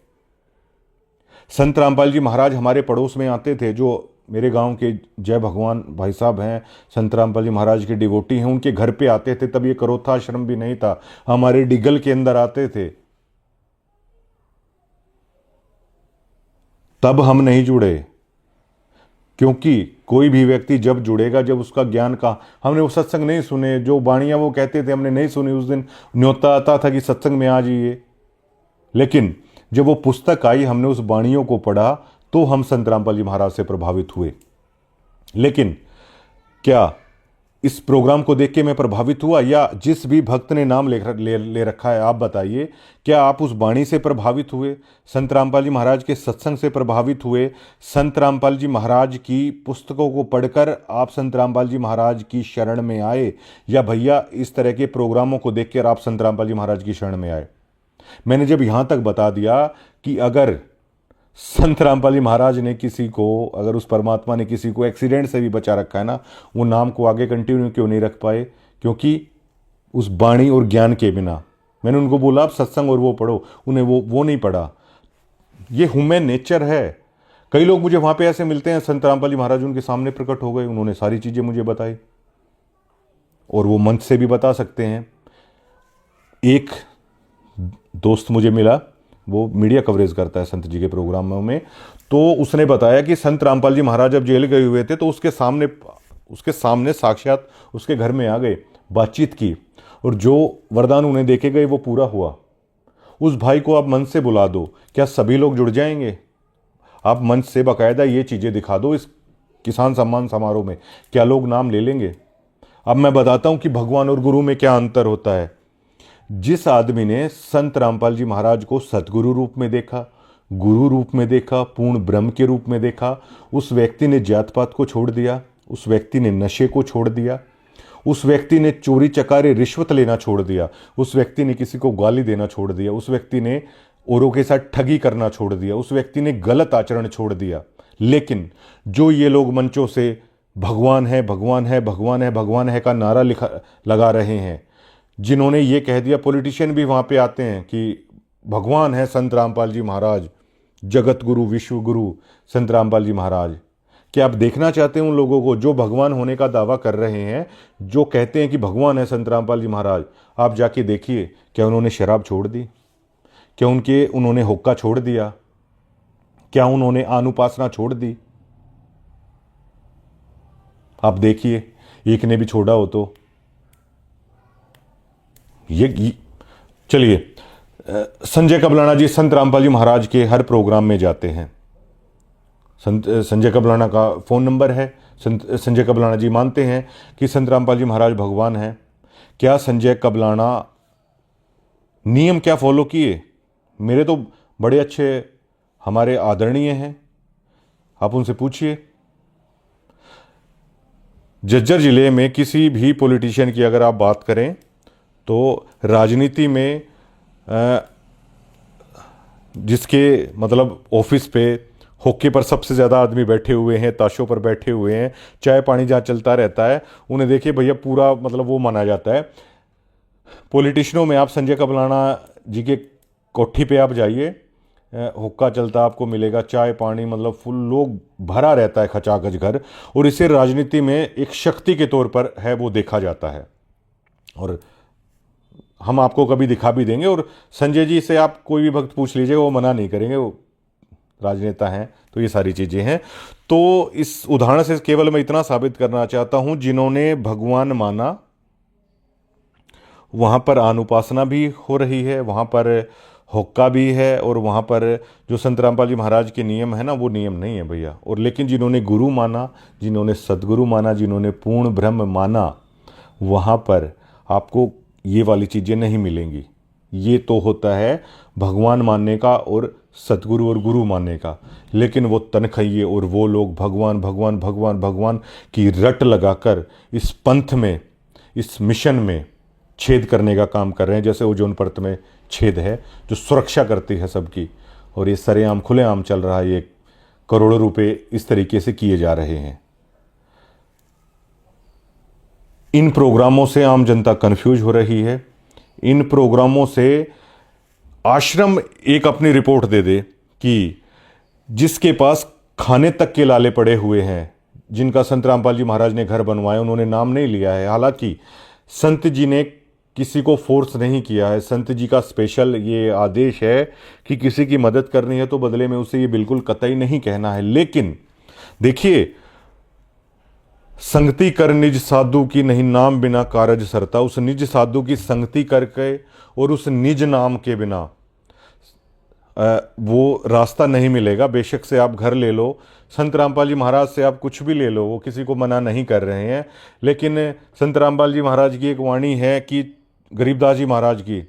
संत रामपाल जी महाराज हमारे पड़ोस में आते थे, जो मेरे गांव के जय भगवान भाई साहब हैं, संत रामपाल जी महाराज के डिवोटी हैं, उनके घर पे आते थे। तब ये करोत्था आश्रम भी नहीं था, हमारे डिगल के अंदर आते थे। तब हम नहीं जुड़े, क्योंकि कोई भी व्यक्ति जब जुड़ेगा, जब उसका ज्ञान का, हमने वो सत्संग नहीं सुने, जो बाणियां वो कहते थे हमने नहीं सुनी। उस दिन न्योता आता था कि सत्संग में आ जाइए, लेकिन जब वो पुस्तक आई, हमने उस बाणियों को पढ़ा, तो हम संत रामपाल जी महाराज से प्रभावित हुए। लेकिन क्या इस प्रोग्राम को देख के मैं प्रभावित हुआ, या जिस भी भक्त ने नाम ले रखा है, आप बताइए, क्या आप उस बाणी से प्रभावित हुए? संत रामपाल जी महाराज के सत्संग से प्रभावित हुए? संत रामपाल जी महाराज की पुस्तकों को पढ़कर आप संत रामपाल जी महाराज की शरण में आए, या भैया इस तरह के प्रोग्रामों को देखकर आप संत रामपाल जी महाराज की शरण में आए? मैंने जब यहां तक बता दिया कि अगर संत रामपाल जी महाराज ने किसी को, अगर उस परमात्मा ने किसी को एक्सीडेंट से भी बचा रखा है ना, वो नाम को आगे कंटिन्यू क्यों नहीं रख पाए? क्योंकि उस बाणी और ज्ञान के बिना, मैंने उनको बोला आप सत्संग और वो पढ़ो, उन्हें वो नहीं पढ़ा। ये ह्यूमन नेचर है। कई लोग मुझे वहां पे ऐसे मिलते हैं, संत रामपाल जी महाराज उनके सामने प्रकट हो गए, उन्होंने सारी चीजें मुझे बताई, और वो मंच से भी बता सकते हैं। एक दोस्त मुझे मिला, वो मीडिया कवरेज करता है संत जी के प्रोग्रामों में, तो उसने बताया कि संत रामपाल जी महाराज जब जेल गए हुए थे, तो उसके सामने साक्षात उसके घर में आ गए, बातचीत की, और जो वरदान उन्हें देके गए वो पूरा हुआ। उस भाई को आप मंच से बुला दो, क्या सभी लोग जुड़ जाएंगे? आप मंच से बाकायदा ये चीज़ें दिखा दो इस किसान सम्मान समारोह में, क्या लोग नाम ले लेंगे? अब मैं बताता हूं कि भगवान और गुरु में क्या अंतर होता है। जिस आदमी ने संत रामपाल जी महाराज को सतगुरु रूप में देखा, गुरु रूप में देखा, पूर्ण ब्रह्म के रूप में देखा, उस व्यक्ति ने जात पात को छोड़ दिया, उस व्यक्ति ने नशे को छोड़ दिया, उस व्यक्ति ने चोरी चकारी रिश्वत लेना छोड़ दिया, उस व्यक्ति ने किसी को गाली देना छोड़ दिया, उस व्यक्ति ने औरों के साथ ठगी करना छोड़ दिया, उस व्यक्ति ने गलत आचरण छोड़ दिया। लेकिन जो ये लोग मंचों से भगवान है, भगवान है, भगवान है, भगवान है का नारा लगा रहे हैं, जिन्होंने ये कह दिया, पॉलिटिशियन भी वहाँ पे आते हैं कि भगवान है संत रामपाल जी महाराज, जगत गुरु, विश्व गुरु संत रामपाल जी महाराज। क्या आप देखना चाहते हैं उन लोगों को जो भगवान होने का दावा कर रहे हैं, जो कहते हैं कि भगवान है संत रामपाल जी महाराज? आप जाके देखिए, क्या उन्होंने शराब छोड़ दी? क्या उन्होंने हुक्का छोड़ दिया? क्या उन्होंने अनुपासना छोड़ दी? आप देखिए, एक ने भी छोड़ा हो तो ये चलिए, संजय कबलाना जी संत रामपाल जी महाराज के हर प्रोग्राम में जाते हैं। संजय कबलाना का फ़ोन नंबर है। संजय कबलाना जी मानते हैं कि संत रामपाल जी महाराज भगवान हैं। क्या संजय कबलाना नियम क्या फॉलो किए? मेरे तो बड़े अच्छे हमारे आदरणीय हैं, आप उनसे पूछिए। झज्जर जिले में किसी भी पॉलिटिशियन की अगर आप बात करें तो राजनीति में जिसके मतलब ऑफिस पे होके पर सबसे ज़्यादा आदमी बैठे हुए हैं, ताशों पर बैठे हुए हैं, चाय पानी जहाँ चलता रहता है, उन्हें देखिए भैया पूरा मतलब वो माना जाता है। पॉलिटिशियनों में आप संजय कबलाना जी के कोठी पे आप जाइए, हुक्का चलता आपको मिलेगा, चाय पानी मतलब फुल लोग भरा रहता है खचाखच घर, और इसे राजनीति में एक शक्ति के तौर पर है वो देखा जाता है। और हम आपको कभी दिखा भी देंगे, और संजय जी से आप कोई भी भक्त पूछ लीजिएगा वो मना नहीं करेंगे, वो राजनेता हैं। तो ये सारी चीज़ें हैं। तो इस उदाहरण से केवल मैं इतना साबित करना चाहता हूं, जिन्होंने भगवान माना वहाँ पर अनुपासना भी हो रही है, वहाँ पर हुक्का भी है, और वहाँ पर जो संत रामपाल जी महाराज के नियम है ना, वो नियम नहीं है भैया। और लेकिन जिन्होंने गुरु माना, जिन्होंने सदगुरु माना, जिन्होंने पूर्ण ब्रह्म माना, वहाँ पर आपको ये वाली चीज़ें नहीं मिलेंगी। ये तो होता है भगवान मानने का और सतगुरु और गुरु मानने का। लेकिन वो तनखइये और वो लोग भगवान भगवान भगवान भगवान की रट लगाकर इस पंथ में, इस मिशन में छेद करने का काम कर रहे हैं। जैसे ओजोन परत में छेद है जो सुरक्षा करती है सबकी, और ये सरेआम खुलेआम चल रहा है। ये करोड़ों रुपए इस तरीके से किए जा रहे हैं। इन प्रोग्रामों से आम जनता कंफ्यूज हो रही है। इन प्रोग्रामों से आश्रम एक अपनी रिपोर्ट दे दे कि जिसके पास खाने तक के लाले पड़े हुए हैं, जिनका संत रामपाल जी महाराज ने घर बनवाया, उन्होंने नाम नहीं लिया है। हालांकि संत जी ने किसी को फोर्स नहीं किया है। संत जी का स्पेशल ये आदेश है कि किसी की मदद करनी है तो बदले में उसे ये बिल्कुल कतई नहीं कहना है। लेकिन देखिए, संगति कर निज साधु की, नहीं नाम बिना कारज सरता। उस निज साधु की संगति करके और उस निज नाम के बिना वो रास्ता नहीं मिलेगा। बेशक से आप घर ले लो, संत रामपाल जी महाराज से आप कुछ भी ले लो, वो किसी को मना नहीं कर रहे हैं। लेकिन संत रामपाल जी महाराज की एक वाणी है कि गरीबदास जी महाराज की,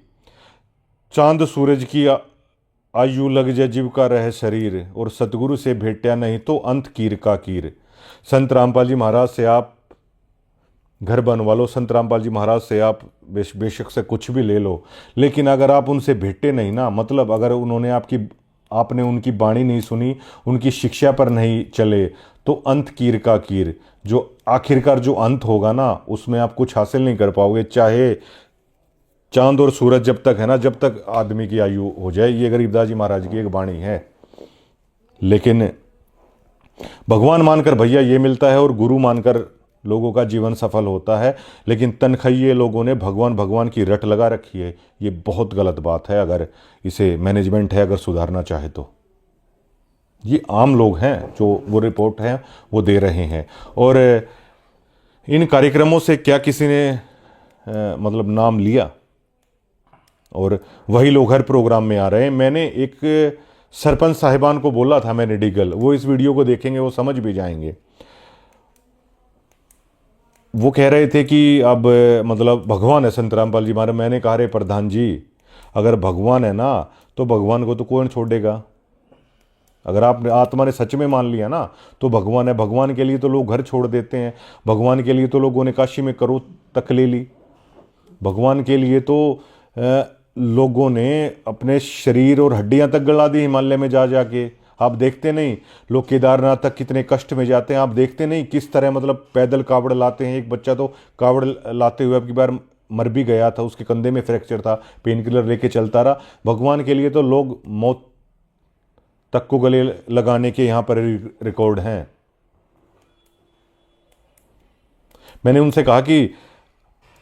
चांद सूरज की आयु लग जाए जीव का रहे शरीर, और सतगुरु से भेंटा नहीं तो अंत कीर का कीर। संत रामपाल जी महाराज से आप घर बनवा लो, संत रामपाल जी महाराज से आप बेशक से कुछ भी ले लो, लेकिन अगर आप उनसे भेंटे नहीं ना, मतलब अगर उन्होंने आपने उनकी वाणी नहीं सुनी, उनकी शिक्षा पर नहीं चले, तो अंत कीर का कीर, जो आखिरकार जो अंत होगा ना, उसमें आप कुछ हासिल नहीं कर पाओगे। चाहे चांद और सूरज जब तक है ना, जब तक आदमी की आयु हो जाए। ये गरीबदास जी महाराज की एक वाणी है। लेकिन भगवान मानकर भैया ये मिलता है और गुरु मानकर लोगों का जीवन सफल होता है। लेकिन तनखइये लोगों ने भगवान भगवान की रट लगा रखी है। ये बहुत गलत बात है। अगर इसे मैनेजमेंट है अगर सुधारना चाहे तो, ये आम लोग हैं जो वो रिपोर्ट है वो दे रहे हैं। और इन कार्यक्रमों से क्या किसी ने मतलब नाम लिया, और वही लोग हर प्रोग्राम में आ रहे हैं। मैंने एक सरपंच साहिबान को बोला था, मैंने डिगल, वो इस वीडियो को देखेंगे वो समझ भी जाएंगे। वो कह रहे थे कि अब मतलब भगवान है संत रामपाल जी महाराज। मैंने कहा रे प्रधान जी, अगर भगवान है ना तो भगवान को तो कौन छोड़ेगा। अगर आपने आत्मा ने सच में मान लिया ना तो भगवान है। भगवान के लिए तो लोग घर छोड़ देते हैं, भगवान के लिए तो लोगों ने काशी में करोड़ तक ले ली, भगवान के लिए तो लोगों ने अपने शरीर और हड्डियां तक गला दी हिमालय में जा जाके। आप देखते नहीं लोग केदारनाथ तक कितने कष्ट में जाते हैं। आप देखते नहीं किस तरह मतलब पैदल कावड़ लाते हैं। एक बच्चा तो कावड़ लाते हुए अब की बार मर भी गया था, उसके कंधे में फ्रैक्चर था, पेन किलर लेके चलता रहा। भगवान के लिए तो लोग मौत तक को गले लगाने के यहाँ पर रिकॉर्ड हैं। मैंने उनसे कहा कि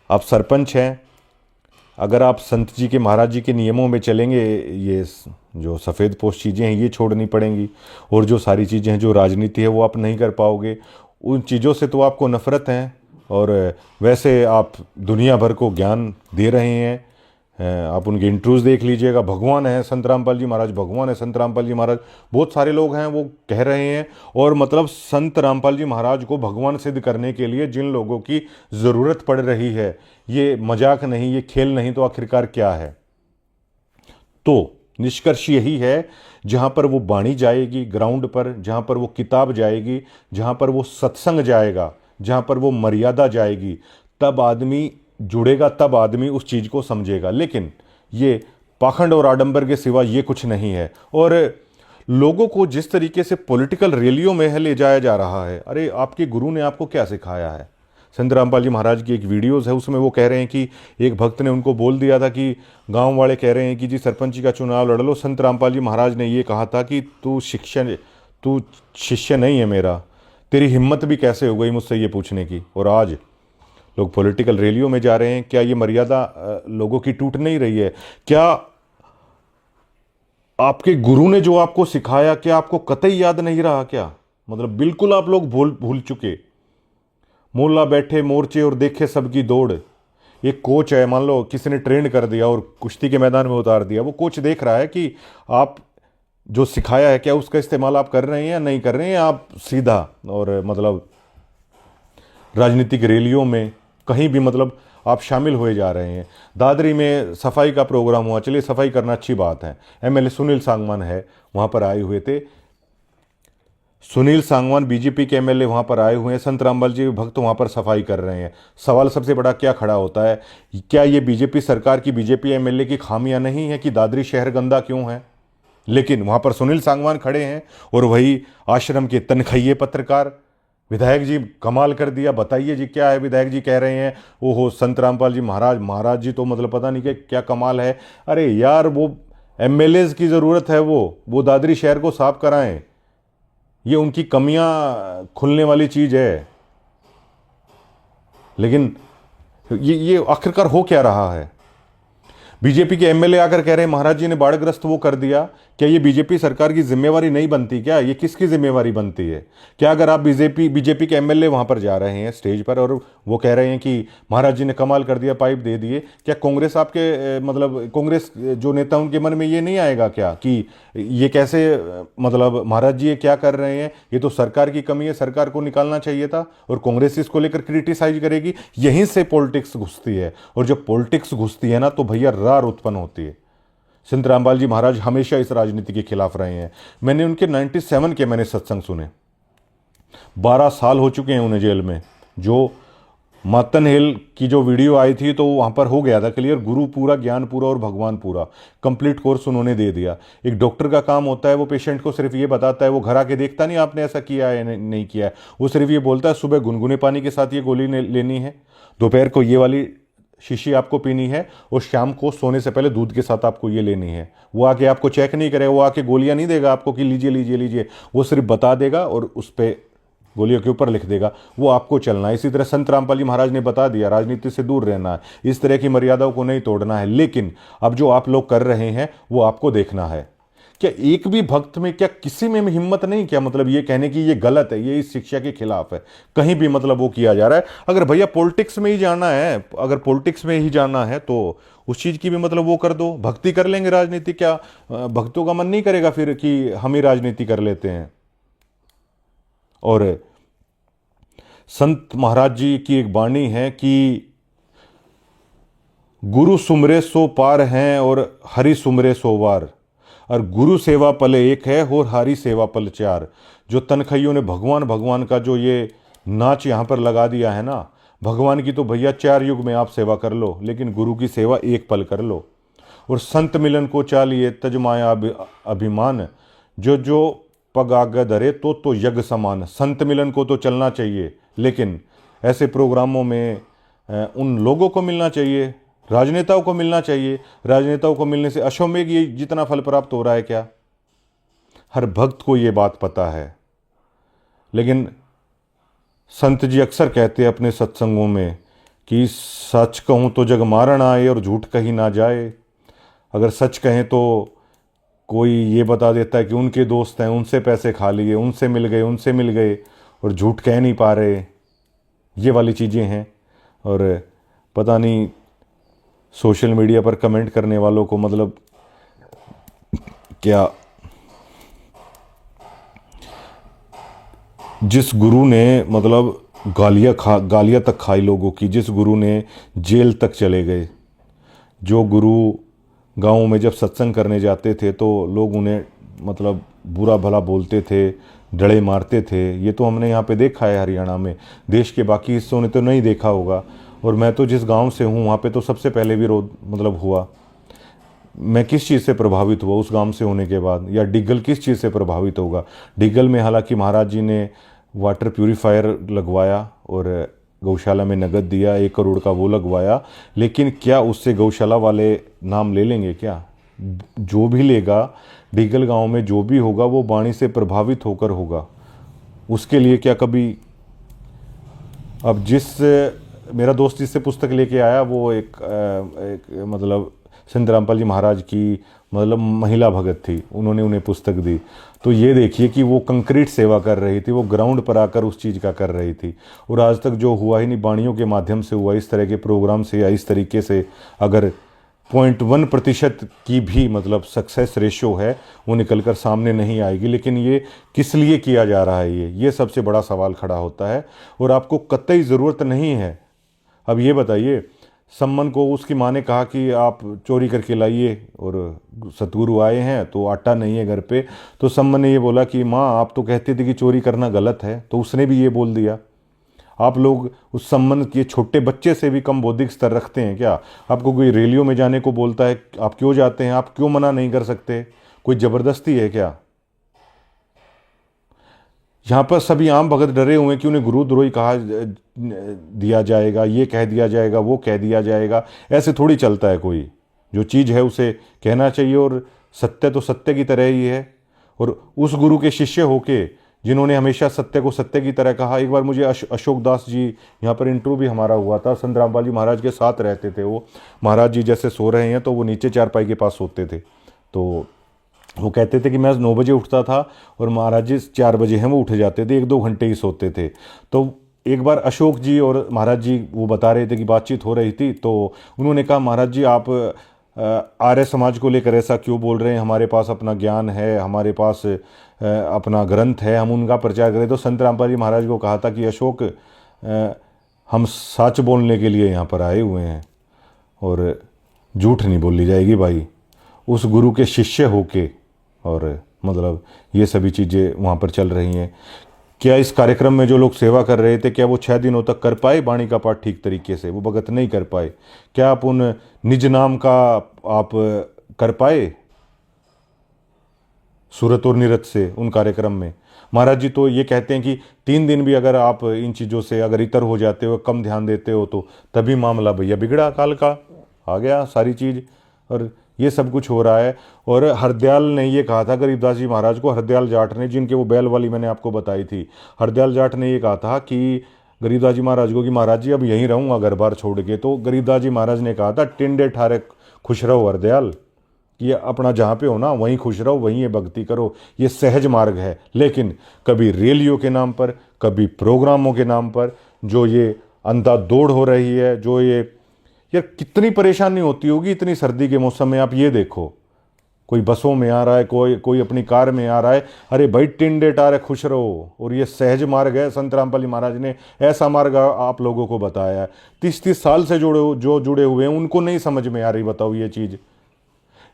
आप सरपंच हैं, अगर आप संत जी के महाराज जी के नियमों में चलेंगे, ये जो सफ़ेद पोश चीज़ें हैं ये छोड़नी पड़ेंगी, और जो सारी चीज़ें हैं जो राजनीति है वो आप नहीं कर पाओगे। उन चीज़ों से तो आपको नफ़रत है, और वैसे आप दुनिया भर को ज्ञान दे रहे हैं। आप उनके इंटरव्यूज़ देख लीजिएगा, भगवान है संत रामपाल जी महाराज, भगवान है संत रामपाल जी महाराज, बहुत सारे लोग हैं वो कह रहे हैं। और मतलब संत रामपाल जी महाराज को भगवान सिद्ध करने के लिए जिन लोगों की ज़रूरत पड़ रही है, ये मजाक नहीं, ये खेल नहीं, तो आखिरकार क्या है? तो निष्कर्ष यही है, जहाँ पर वो बाणी जाएगी ग्राउंड पर, जहाँ पर वो किताब जाएगी, जहाँ पर वो सत्संग जाएगा, जहाँ पर वो मर्यादा जाएगी, तब आदमी जुड़ेगा, तब आदमी उस चीज़ को समझेगा। लेकिन ये पाखंड और आडंबर के सिवा ये कुछ नहीं है। और लोगों को जिस तरीके से पॉलिटिकल रैलियों में ले जाया जा रहा है, अरे आपके गुरु ने आपको क्या सिखाया है? संत रामपाल जी महाराज की एक वीडियोस है, उसमें वो कह रहे हैं कि एक भक्त ने उनको बोल दिया था कि गांव वाले कह रहे हैं कि जी सरपंच का चुनाव लड़ लो। संत रामपाल जी महाराज ने ये कहा था कि तू शिष्य नहीं है मेरा, तेरी हिम्मत भी कैसे हो गई मुझसे ये पूछने की? और आज लोग पॉलिटिकल रैलियों में जा रहे हैं। क्या ये मर्यादा लोगों की टूट नहीं रही है? क्या आपके गुरु ने जो आपको सिखाया, क्या आपको कतई याद नहीं रहा क्या? मतलब बिल्कुल आप लोग भूल चुके। मोल्ला बैठे मोर्चे और देखे सबकी दौड़। एक कोच है, मान लो किसी ने ट्रेंड कर दिया और कुश्ती के मैदान में उतार दिया, वो कोच देख रहा है कि आप जो सिखाया है क्या उसका इस्तेमाल आप कर रहे हैं या नहीं कर रहे हैं। आप सीधा और मतलब राजनीतिक रैलियों में कहीं भी मतलब आप शामिल हुए जा रहे हैं। दादरी में सफाई का प्रोग्राम हुआ, चलिए सफाई करना अच्छी बात है। एमएलए सुनील सांगवान है वहाँ पर आए हुए थे, सुनील सांगवान बीजेपी के एमएलए वहाँ पर आए हुए हैं, संत रामपाल जी भक्त वहाँ पर सफाई कर रहे हैं। सवाल सबसे बड़ा क्या खड़ा होता है, क्या ये बीजेपी सरकार की, बीजेपी एमएलए की खामियां नहीं है कि दादरी शहर गंदा क्यों है? लेकिन वहाँ पर सुनील सांगवान खड़े हैं और वही आश्रम के तनखैये पत्रकार, विधायक जी कमाल कर दिया, बताइए जी क्या है? विधायक जी कह रहे हैं ओहो संत रामपाल जी महाराज जी तो मतलब पता नहीं क्या कमाल है। अरे यार, वो एमएलएज की ज़रूरत है, वो दादरी शहर को साफ कराएं, ये उनकी कमियां खुलने वाली चीज़ है। लेकिन ये आखिरकार हो क्या रहा है? बीजेपी के एमएलए आकर कह रहे हैं महाराज जी ने बाढ़ग्रस्त वो कर दिया। क्या ये बीजेपी सरकार की जिम्मेवारी नहीं बनती क्या? ये किसकी जिम्मेवारी बनती है? क्या अगर आप बीजेपी के एमएलए वहां पर जा रहे हैं स्टेज पर और वो कह रहे हैं कि महाराज जी ने कमाल कर दिया, पाइप दे दिए, क्या कांग्रेस आपके मतलब कांग्रेस जो नेता उनके मन में ये नहीं आएगा क्या कि ये कैसे मतलब महाराज जी ये क्या कर रहे हैं, ये तो सरकार की कमी है, सरकार को निकालना चाहिए था? और कांग्रेस इसको लेकर क्रिटिसाइज करेगी। यहीं से पॉलिटिक्स घुसती है, और जब पॉलिटिक्स घुसती है ना तो भैया रार उत्पन्न होती है। संत रामपाल जी महाराज हमेशा इस राजनीति के खिलाफ रहे हैं। मैंने उनके 97 के मैंने सत्संग सुने, 12 साल हो चुके हैं उन्हें जेल में। जो मातन हिल की जो वीडियो आई थी तो वहाँ पर हो गया था क्लियर, गुरु पूरा, ज्ञान पूरा और भगवान पूरा, कंप्लीट कोर्स उन्होंने दे दिया। एक डॉक्टर का काम होता है वो पेशेंट को सिर्फ ये बताता है, वो घर आके देखता नहीं आपने ऐसा किया है नहीं किया है, वो सिर्फ ये बोलता है सुबह गुनगुने पानी के साथ ये गोली लेनी है, दोपहर को ये वाली शीशी आपको पीनी है, और शाम को सोने से पहले दूध के साथ आपको ये लेनी है। वो आके आपको चेक नहीं करेगा, वो आके गोलियां नहीं देगा आपको कि लीजिए लीजिए लीजिए, वो सिर्फ बता देगा और उस पर गोलियों के ऊपर लिख देगा, वो आपको चलना है। इसी तरह संत रामपाल जी महाराज ने बता दिया राजनीति से दूर रहना है, इस तरह की मर्यादाओं को नहीं तोड़ना है। लेकिन अब जो आप लोग कर रहे हैं वो आपको देखना है। क्या एक भी भक्त में, क्या किसी में हिम्मत नहीं, क्या मतलब ये कहने की ये गलत है, ये इस शिक्षा के खिलाफ है, कहीं भी मतलब वो किया जा रहा है? अगर भैया पॉलिटिक्स में ही जाना है, अगर पॉलिटिक्स में ही जाना है तो उस चीज़ की भी मतलब वो कर दो, भक्ति कर लेंगे, राजनीति क्या भक्तों का मन नहीं करेगा फिर कि हम ही राजनीति कर लेते हैं? और संत महाराज जी की एक वाणी है कि गुरु सुमरे सो पार हैं और हरि सुमरे सो वार, और गुरु सेवा पल एक है और हरि सेवा पल चार। जो तनखैयों ने भगवान भगवान का जो ये नाच यहाँ पर लगा दिया है ना, भगवान की तो भैया 4 युग में आप सेवा कर लो, लेकिन गुरु की सेवा एक पल कर लो। और संत मिलन को चालिए तजमाया अभिमान, जो पग आगे धरे तो यज्ञ समान। संत मिलन को तो चलना चाहिए, लेकिन ऐसे प्रोग्रामों में उन लोगों को मिलना चाहिए, राजनेताओं को मिलना चाहिए। राजनेताओं को मिलने से अश्वमेघ ये जितना फल प्राप्त हो रहा है क्या? हर भक्त को ये बात पता है। लेकिन संत जी अक्सर कहते हैं अपने सत्संगों में कि सच कहूँ तो जग मारण आए और झूठ कही ना जाए। अगर सच कहें तो कोई ये बता देता है कि उनके दोस्त हैं, उनसे पैसे खा लिए, उनसे मिल गए और झूठ कह नहीं पा रहे। ये वाली चीज़ें हैं। और पता नहीं सोशल मीडिया पर कमेंट करने वालों को मतलब क्या, जिस गुरु ने मतलब गालियाँ तक खाई लोगों की, जिस गुरु ने जेल तक चले गए, जो गुरु गाँव में जब सत्संग करने जाते थे तो लोग उन्हें मतलब बुरा भला बोलते थे, डड़े मारते थे। ये तो हमने यहाँ पे देखा है हरियाणा में। देश के बाकी हिस्सों ने तो नहीं देखा होगा। और मैं तो जिस गांव से हूँ वहाँ पे तो सबसे पहले विरोध मतलब हुआ। मैं किस चीज़ से प्रभावित हुआ उस गांव से होने के बाद, या डिग्गल किस चीज़ से प्रभावित होगा। डिग्गल में हालांकि महाराज जी ने वाटर प्यूरीफायर लगवाया और गौशाला में नगद दिया, 1 करोड़ का वो लगवाया, लेकिन क्या उससे गौशाला वाले नाम ले लेंगे क्या? जो भी लेगा, डिग्गल गांव में जो भी होगा वो वाणी से प्रभावित होकर होगा। उसके लिए क्या कभी, अब मेरा दोस्त जिससे पुस्तक लेके आया वो एक मतलब संत रामपाल जी महाराज की मतलब महिला भगत थी, उन्होंने उन्हें पुस्तक दी। तो ये देखिए कि वो कंक्रीट सेवा कर रही थी, वो ग्राउंड पर आकर उस चीज़ का कर रही थी। और आज तक जो हुआ ही नहीं, वाणियों के माध्यम से हुआ, इस तरह के प्रोग्राम से या इस तरीके से अगर 0.1% की भी मतलब सक्सेस रेशो है वो निकल कर सामने नहीं आएगी। लेकिन ये किस लिए किया जा रहा है, ये सबसे बड़ा सवाल खड़ा होता है। और आपको कतई ज़रूरत नहीं है। अब ये बताइए, सम्मन को उसकी माँ ने कहा कि आप चोरी करके लाइए, और सतगुरु आए हैं तो आटा नहीं है घर पे, तो सम्मन ने ये बोला कि माँ आप तो कहते थे कि चोरी करना गलत है, तो उसने भी ये बोल दिया। आप लोग उस सम्मन के छोटे बच्चे से भी कम बौद्धिक स्तर रखते हैं क्या? आपको कोई रैलियों में जाने को बोलता है, आप क्यों जाते हैं? आप क्यों मना नहीं कर सकते? कोई ज़बरदस्ती है क्या? यहाँ पर सभी आम भगत डरे हुए हैं कि उन्हें गुरुद्रोही कहा दिया जाएगा, ये कह दिया जाएगा, वो कह दिया जाएगा। ऐसे थोड़ी चलता है कोई। जो चीज़ है उसे कहना चाहिए, और सत्य तो सत्य की तरह ही है। और उस गुरु के शिष्य होके जिन्होंने हमेशा सत्य को सत्य की तरह कहा। एक बार मुझे अशोक दास जी, यहाँ पर इंटरव्यू भी हमारा हुआ था, संत रामपाल जी महाराज के साथ रहते थे वो। महाराज जी जैसे सो रहे हैं तो वो नीचे चारपाई के पास सोते थे। तो वो कहते थे कि मैं 9 बजे उठता था और महाराज जी 4 बजे हैं वो उठ जाते थे, 1-2 घंटे ही सोते थे। तो एक बार अशोक जी और महाराज जी वो बता रहे थे कि बातचीत हो रही थी, तो उन्होंने कहा महाराज जी आप आर्य समाज को लेकर ऐसा क्यों बोल रहे हैं? हमारे पास अपना ज्ञान है, हमारे पास अपना ग्रंथ है, हम उनका प्रचार करें। तो संत रामपाल जी महाराज को कहा था कि अशोक हम सच बोलने के लिए यहाँ पर आए हुए हैं और झूठ नहीं बोली जाएगी भाई। उस गुरु के शिष्य होके और मतलब ये सभी चीज़ें वहाँ पर चल रही हैं। क्या इस कार्यक्रम में जो लोग सेवा कर रहे थे, क्या वो 6 दिनों तक कर पाए वाणी का पाठ ठीक तरीके से? वो भगत नहीं कर पाए। क्या आप उन निज नाम का आप कर पाए सूरत और निरत से उन कार्यक्रम में? महाराज जी तो ये कहते हैं कि 3 दिन भी अगर आप इन चीज़ों से अगर इतर हो जाते हो, कम ध्यान देते हो, तो तभी मामला भैया बिगड़ा, काल का आ गया सारी चीज़। और ये सब कुछ हो रहा है। और हरदयाल ने ये कहा था गरीबदास जी महाराज को, हरदयाल जाट ने, जिनके वो बैल वाली मैंने आपको बताई थी, हरदयाल जाट ने ये कहा था कि गरीबदास जी महाराज को कि महाराज जी अब यहीं रहूँगा घर बार छोड़ के। तो गरीबदास जी महाराज ने कहा था टिंडे ठारे खुश रहो हरदयाल, ये अपना जहाँ पे हो ना वहीं खुश रहो, वहीं ये भक्ति करो, ये सहज मार्ग है। लेकिन कभी रैलियों के नाम पर, कभी प्रोग्रामों के नाम पर जो ये अंधाधुंध हो रही है, जो ये यार कितनी परेशानी होती होगी इतनी सर्दी के मौसम में। आप ये देखो, कोई बसों में आ रहा है, कोई अपनी कार में आ रहा है, अरे भाई टिंडे टारे खुश रहो। और ये सहज मार्ग है, संत रामपाल जी महाराज ने ऐसा मार्ग आप लोगों को बताया है। 30-30 साल से जो जुड़े हुए हैं उनको नहीं समझ में आ रही, बताओ ये चीज़।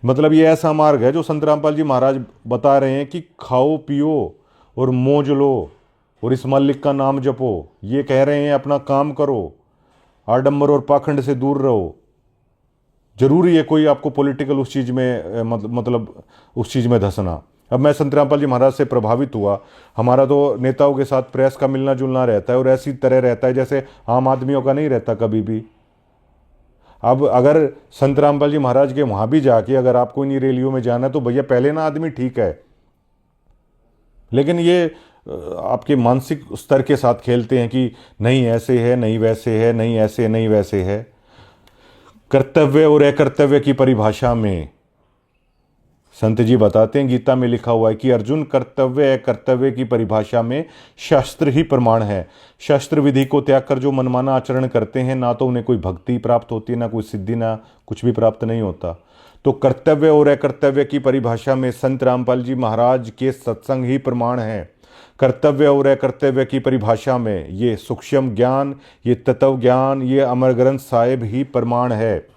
मतलब ये ऐसा मार्ग है जो संत रामपाल जी महाराज बता रहे हैं कि खाओ पियो और मौज लो और इस मालिक का नाम जपो। ये कह रहे हैं अपना काम करो, आडंबर और पाखंड से दूर रहो। जरूरी है कोई आपको पॉलिटिकल उस चीज़ में मतलब उस चीज़ में धंसना। अब मैं संत रामपाल जी महाराज से प्रभावित हुआ। हमारा तो नेताओं के साथ प्रेस का मिलना जुलना रहता है और ऐसी तरह रहता है जैसे आम आदमियों का नहीं रहता कभी भी। अब अगर संत रामपाल जी महाराज के वहाँ भी जाके अगर आपको इन रैलियों में जाना है तो भैया पहले ना आदमी ठीक है, लेकिन ये आपके मानसिक स्तर के साथ खेलते हैं कि नहीं ऐसे है, नहीं वैसे है, नहीं ऐसे नहीं वैसे है। कर्तव्य और अकर्तव्य की परिभाषा में संत जी बताते हैं, गीता में लिखा हुआ है कि अर्जुन, कर्तव्य अकर्तव्य की परिभाषा में शास्त्र ही प्रमाण है। शास्त्र विधि को त्याग कर जो मनमाना आचरण करते हैं, ना तो उन्हें कोई भक्ति प्राप्त होती है, ना कोई सिद्धि, ना कुछ भी प्राप्त नहीं होता। तो कर्तव्य और अकर्तव्य की परिभाषा में संत रामपाल जी महाराज के सत्संग ही प्रमाण है। कर्तव्य और अकर्तव्य की परिभाषा में ये सूक्ष्म ज्ञान, ये तत्व ज्ञान, ये अमर ग्रंथ साहिब ही प्रमाण है।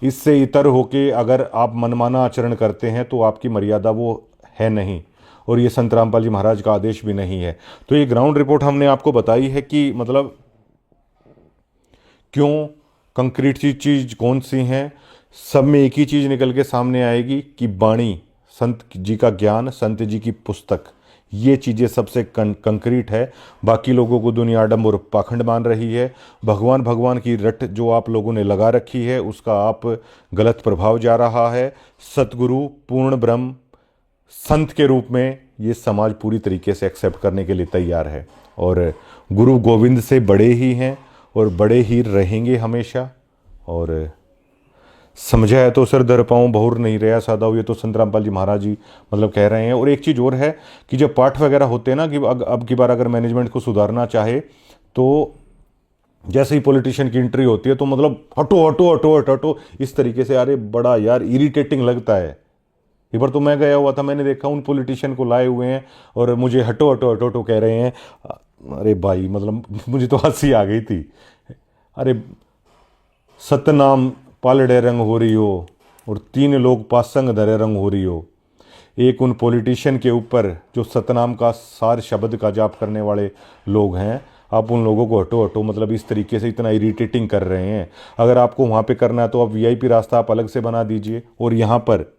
इससे इतर होके अगर आप मनमाना आचरण करते हैं तो आपकी मर्यादा वो है नहीं, और ये संत रामपाल जी महाराज का आदेश भी नहीं है। तो ये ग्राउंड रिपोर्ट हमने आपको बताई है कि मतलब क्यों कंक्रीट सी चीज़ कौन सी हैं, सब में एक ही चीज़ निकल के सामने आएगी कि वाणी, संत जी का ज्ञान, संत जी की पुस्तक, ये चीज़ें सबसे कंक्रीट है। बाकी लोगों को दुनिया आडंबर और पाखंड मान रही है। भगवान भगवान की रट जो आप लोगों ने लगा रखी है उसका आप गलत प्रभाव जा रहा है। सतगुरु पूर्ण ब्रह्म संत के रूप में ये समाज पूरी तरीके से एक्सेप्ट करने के लिए तैयार है, और गुरु गोविंद से बड़े ही हैं और बड़े ही रहेंगे हमेशा। और समझा है तो सिर धर पाऊँ, बहुर नहीं रहा सादा, ये तो संत रामपाल जी महाराज जी मतलब कह रहे हैं। और एक चीज़ और है कि जब पाठ वगैरह होते हैं ना कि अब की बार अगर मैनेजमेंट को सुधारना चाहे तो जैसे ही पॉलिटिशियन की एंट्री होती है तो मतलब हटो हटो हटो हटो हटो इस तरीके से, अरे बड़ा यार इरिटेटिंग लगता है। एक बार तो मैं गया हुआ था, मैंने देखा उन पॉलिटिशियन को लाए हुए हैं और मुझे हटो हटो हटो हटो कह रहे हैं। अरे भाई मतलब मुझे तो हंसी आ गई थी। अरे सतनाम पालड़े रंग हो रही हो और 3 लोग पासंग धरे रंग हो रही हो। एक उन पॉलिटिशियन के ऊपर जो सतनाम का सार शब्द का जाप करने वाले लोग हैं, आप उन लोगों को हटो हटो मतलब इस तरीके से इतना इरिटेटिंग कर रहे हैं। अगर आपको वहाँ पे करना है तो आप वीआईपी रास्ता आप अलग से बना दीजिए। और यहाँ पर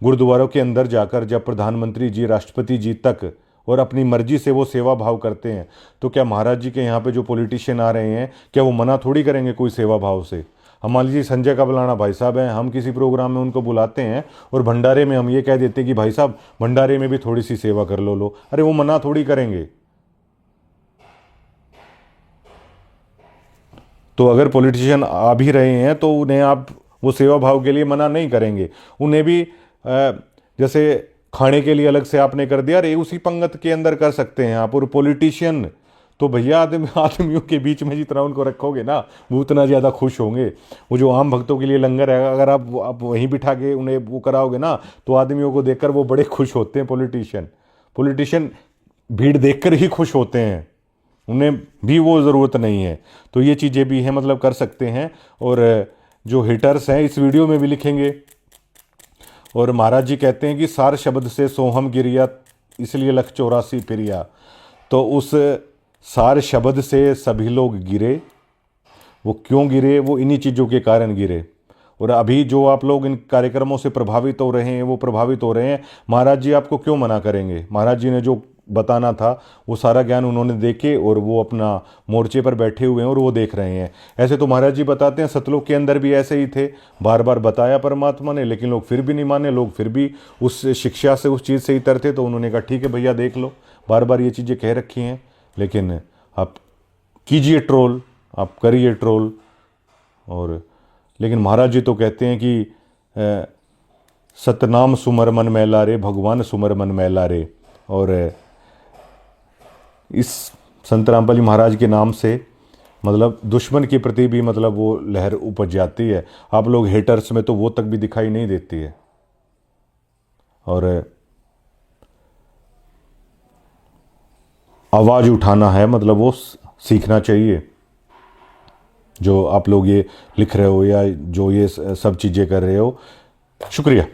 गुरुद्वारों के अंदर जाकर जब प्रधानमंत्री जी, राष्ट्रपति जी तक और अपनी मर्जी से वो सेवा भाव करते हैं, तो क्या महाराज जी के यहाँ पे जो पॉलिटिशियन आ रहे हैं क्या वो मना थोड़ी करेंगे कोई सेवा भाव से। हम मान लीजिए संजय कबलाना भाई साहब हैं, हम किसी प्रोग्राम में उनको बुलाते हैं और भंडारे में हम ये कह देते हैं कि भाई साहब भंडारे में भी थोड़ी सी सेवा कर लो। अरे वो मना थोड़ी करेंगे। तो अगर पॉलिटिशियन आ भी रहे हैं तो उन्हें आप वो सेवा भाव के लिए मना नहीं करेंगे। उन्हें भी जैसे खाने के लिए अलग से आपने कर दिया, अरे उसी पंगत के अंदर कर सकते हैं आप। और पॉलिटिशियन तो भैया आदमियों के बीच में जितना उनको रखोगे ना वो उतना ज़्यादा खुश होंगे। वो जो आम भक्तों के लिए लंगर है, अगर आप वहीं बिठा के उन्हें वो कराओगे ना तो आदमियों को देखकर वो बड़े खुश होते हैं। पॉलिटिशियन भीड़ देखकर ही खुश होते हैं, उन्हें भी वो ज़रूरत नहीं है। तो ये चीज़ें भी हैं, मतलब कर सकते हैं। और जो हिटर्स हैं इस वीडियो में भी लिखेंगे। और महाराज जी कहते हैं कि सार शब्द से सोहम गिरिया इसलिए लख 84 फिरिया। तो उस सार शब्द से सभी लोग गिरे। वो क्यों गिरे? वो इन्हीं चीज़ों के कारण गिरे। और अभी जो आप लोग इन कार्यक्रमों से प्रभावित हो रहे हैं वो प्रभावित हो रहे हैं। महाराज जी आपको क्यों मना करेंगे? महाराज जी ने जो बताना था वो सारा ज्ञान उन्होंने देके और वो अपना मोर्चे पर बैठे हुए हैं और वो देख रहे हैं। ऐसे तो महाराज जी बताते हैं सतलोक के अंदर भी ऐसे ही थे, बार बार बताया परमात्मा ने, लेकिन लोग फिर भी नहीं माने, लोग फिर भी उस शिक्षा से उस चीज़ से इतर थे। तो उन्होंने कहा ठीक है भैया देख लो, बार बार ये चीज़ें कह रखी हैं, लेकिन आप कीजिए ट्रोल, आप करिए ट्रोल। और लेकिन महाराज जी तो कहते हैं कि सतनाम सुमर मन मैला रे, भगवान सुमर मन मैला रे। और इस संत रामपाल जी महाराज के नाम से मतलब दुश्मन के प्रति भी मतलब वो लहर उपज जाती है। आप लोग हेटर्स में तो वो तक भी दिखाई नहीं देती है। और आवाज़ उठाना है, मतलब वो सीखना चाहिए। जो आप लोग ये लिख रहे हो या जो ये सब चीज़ें कर रहे हो, शुक्रिया।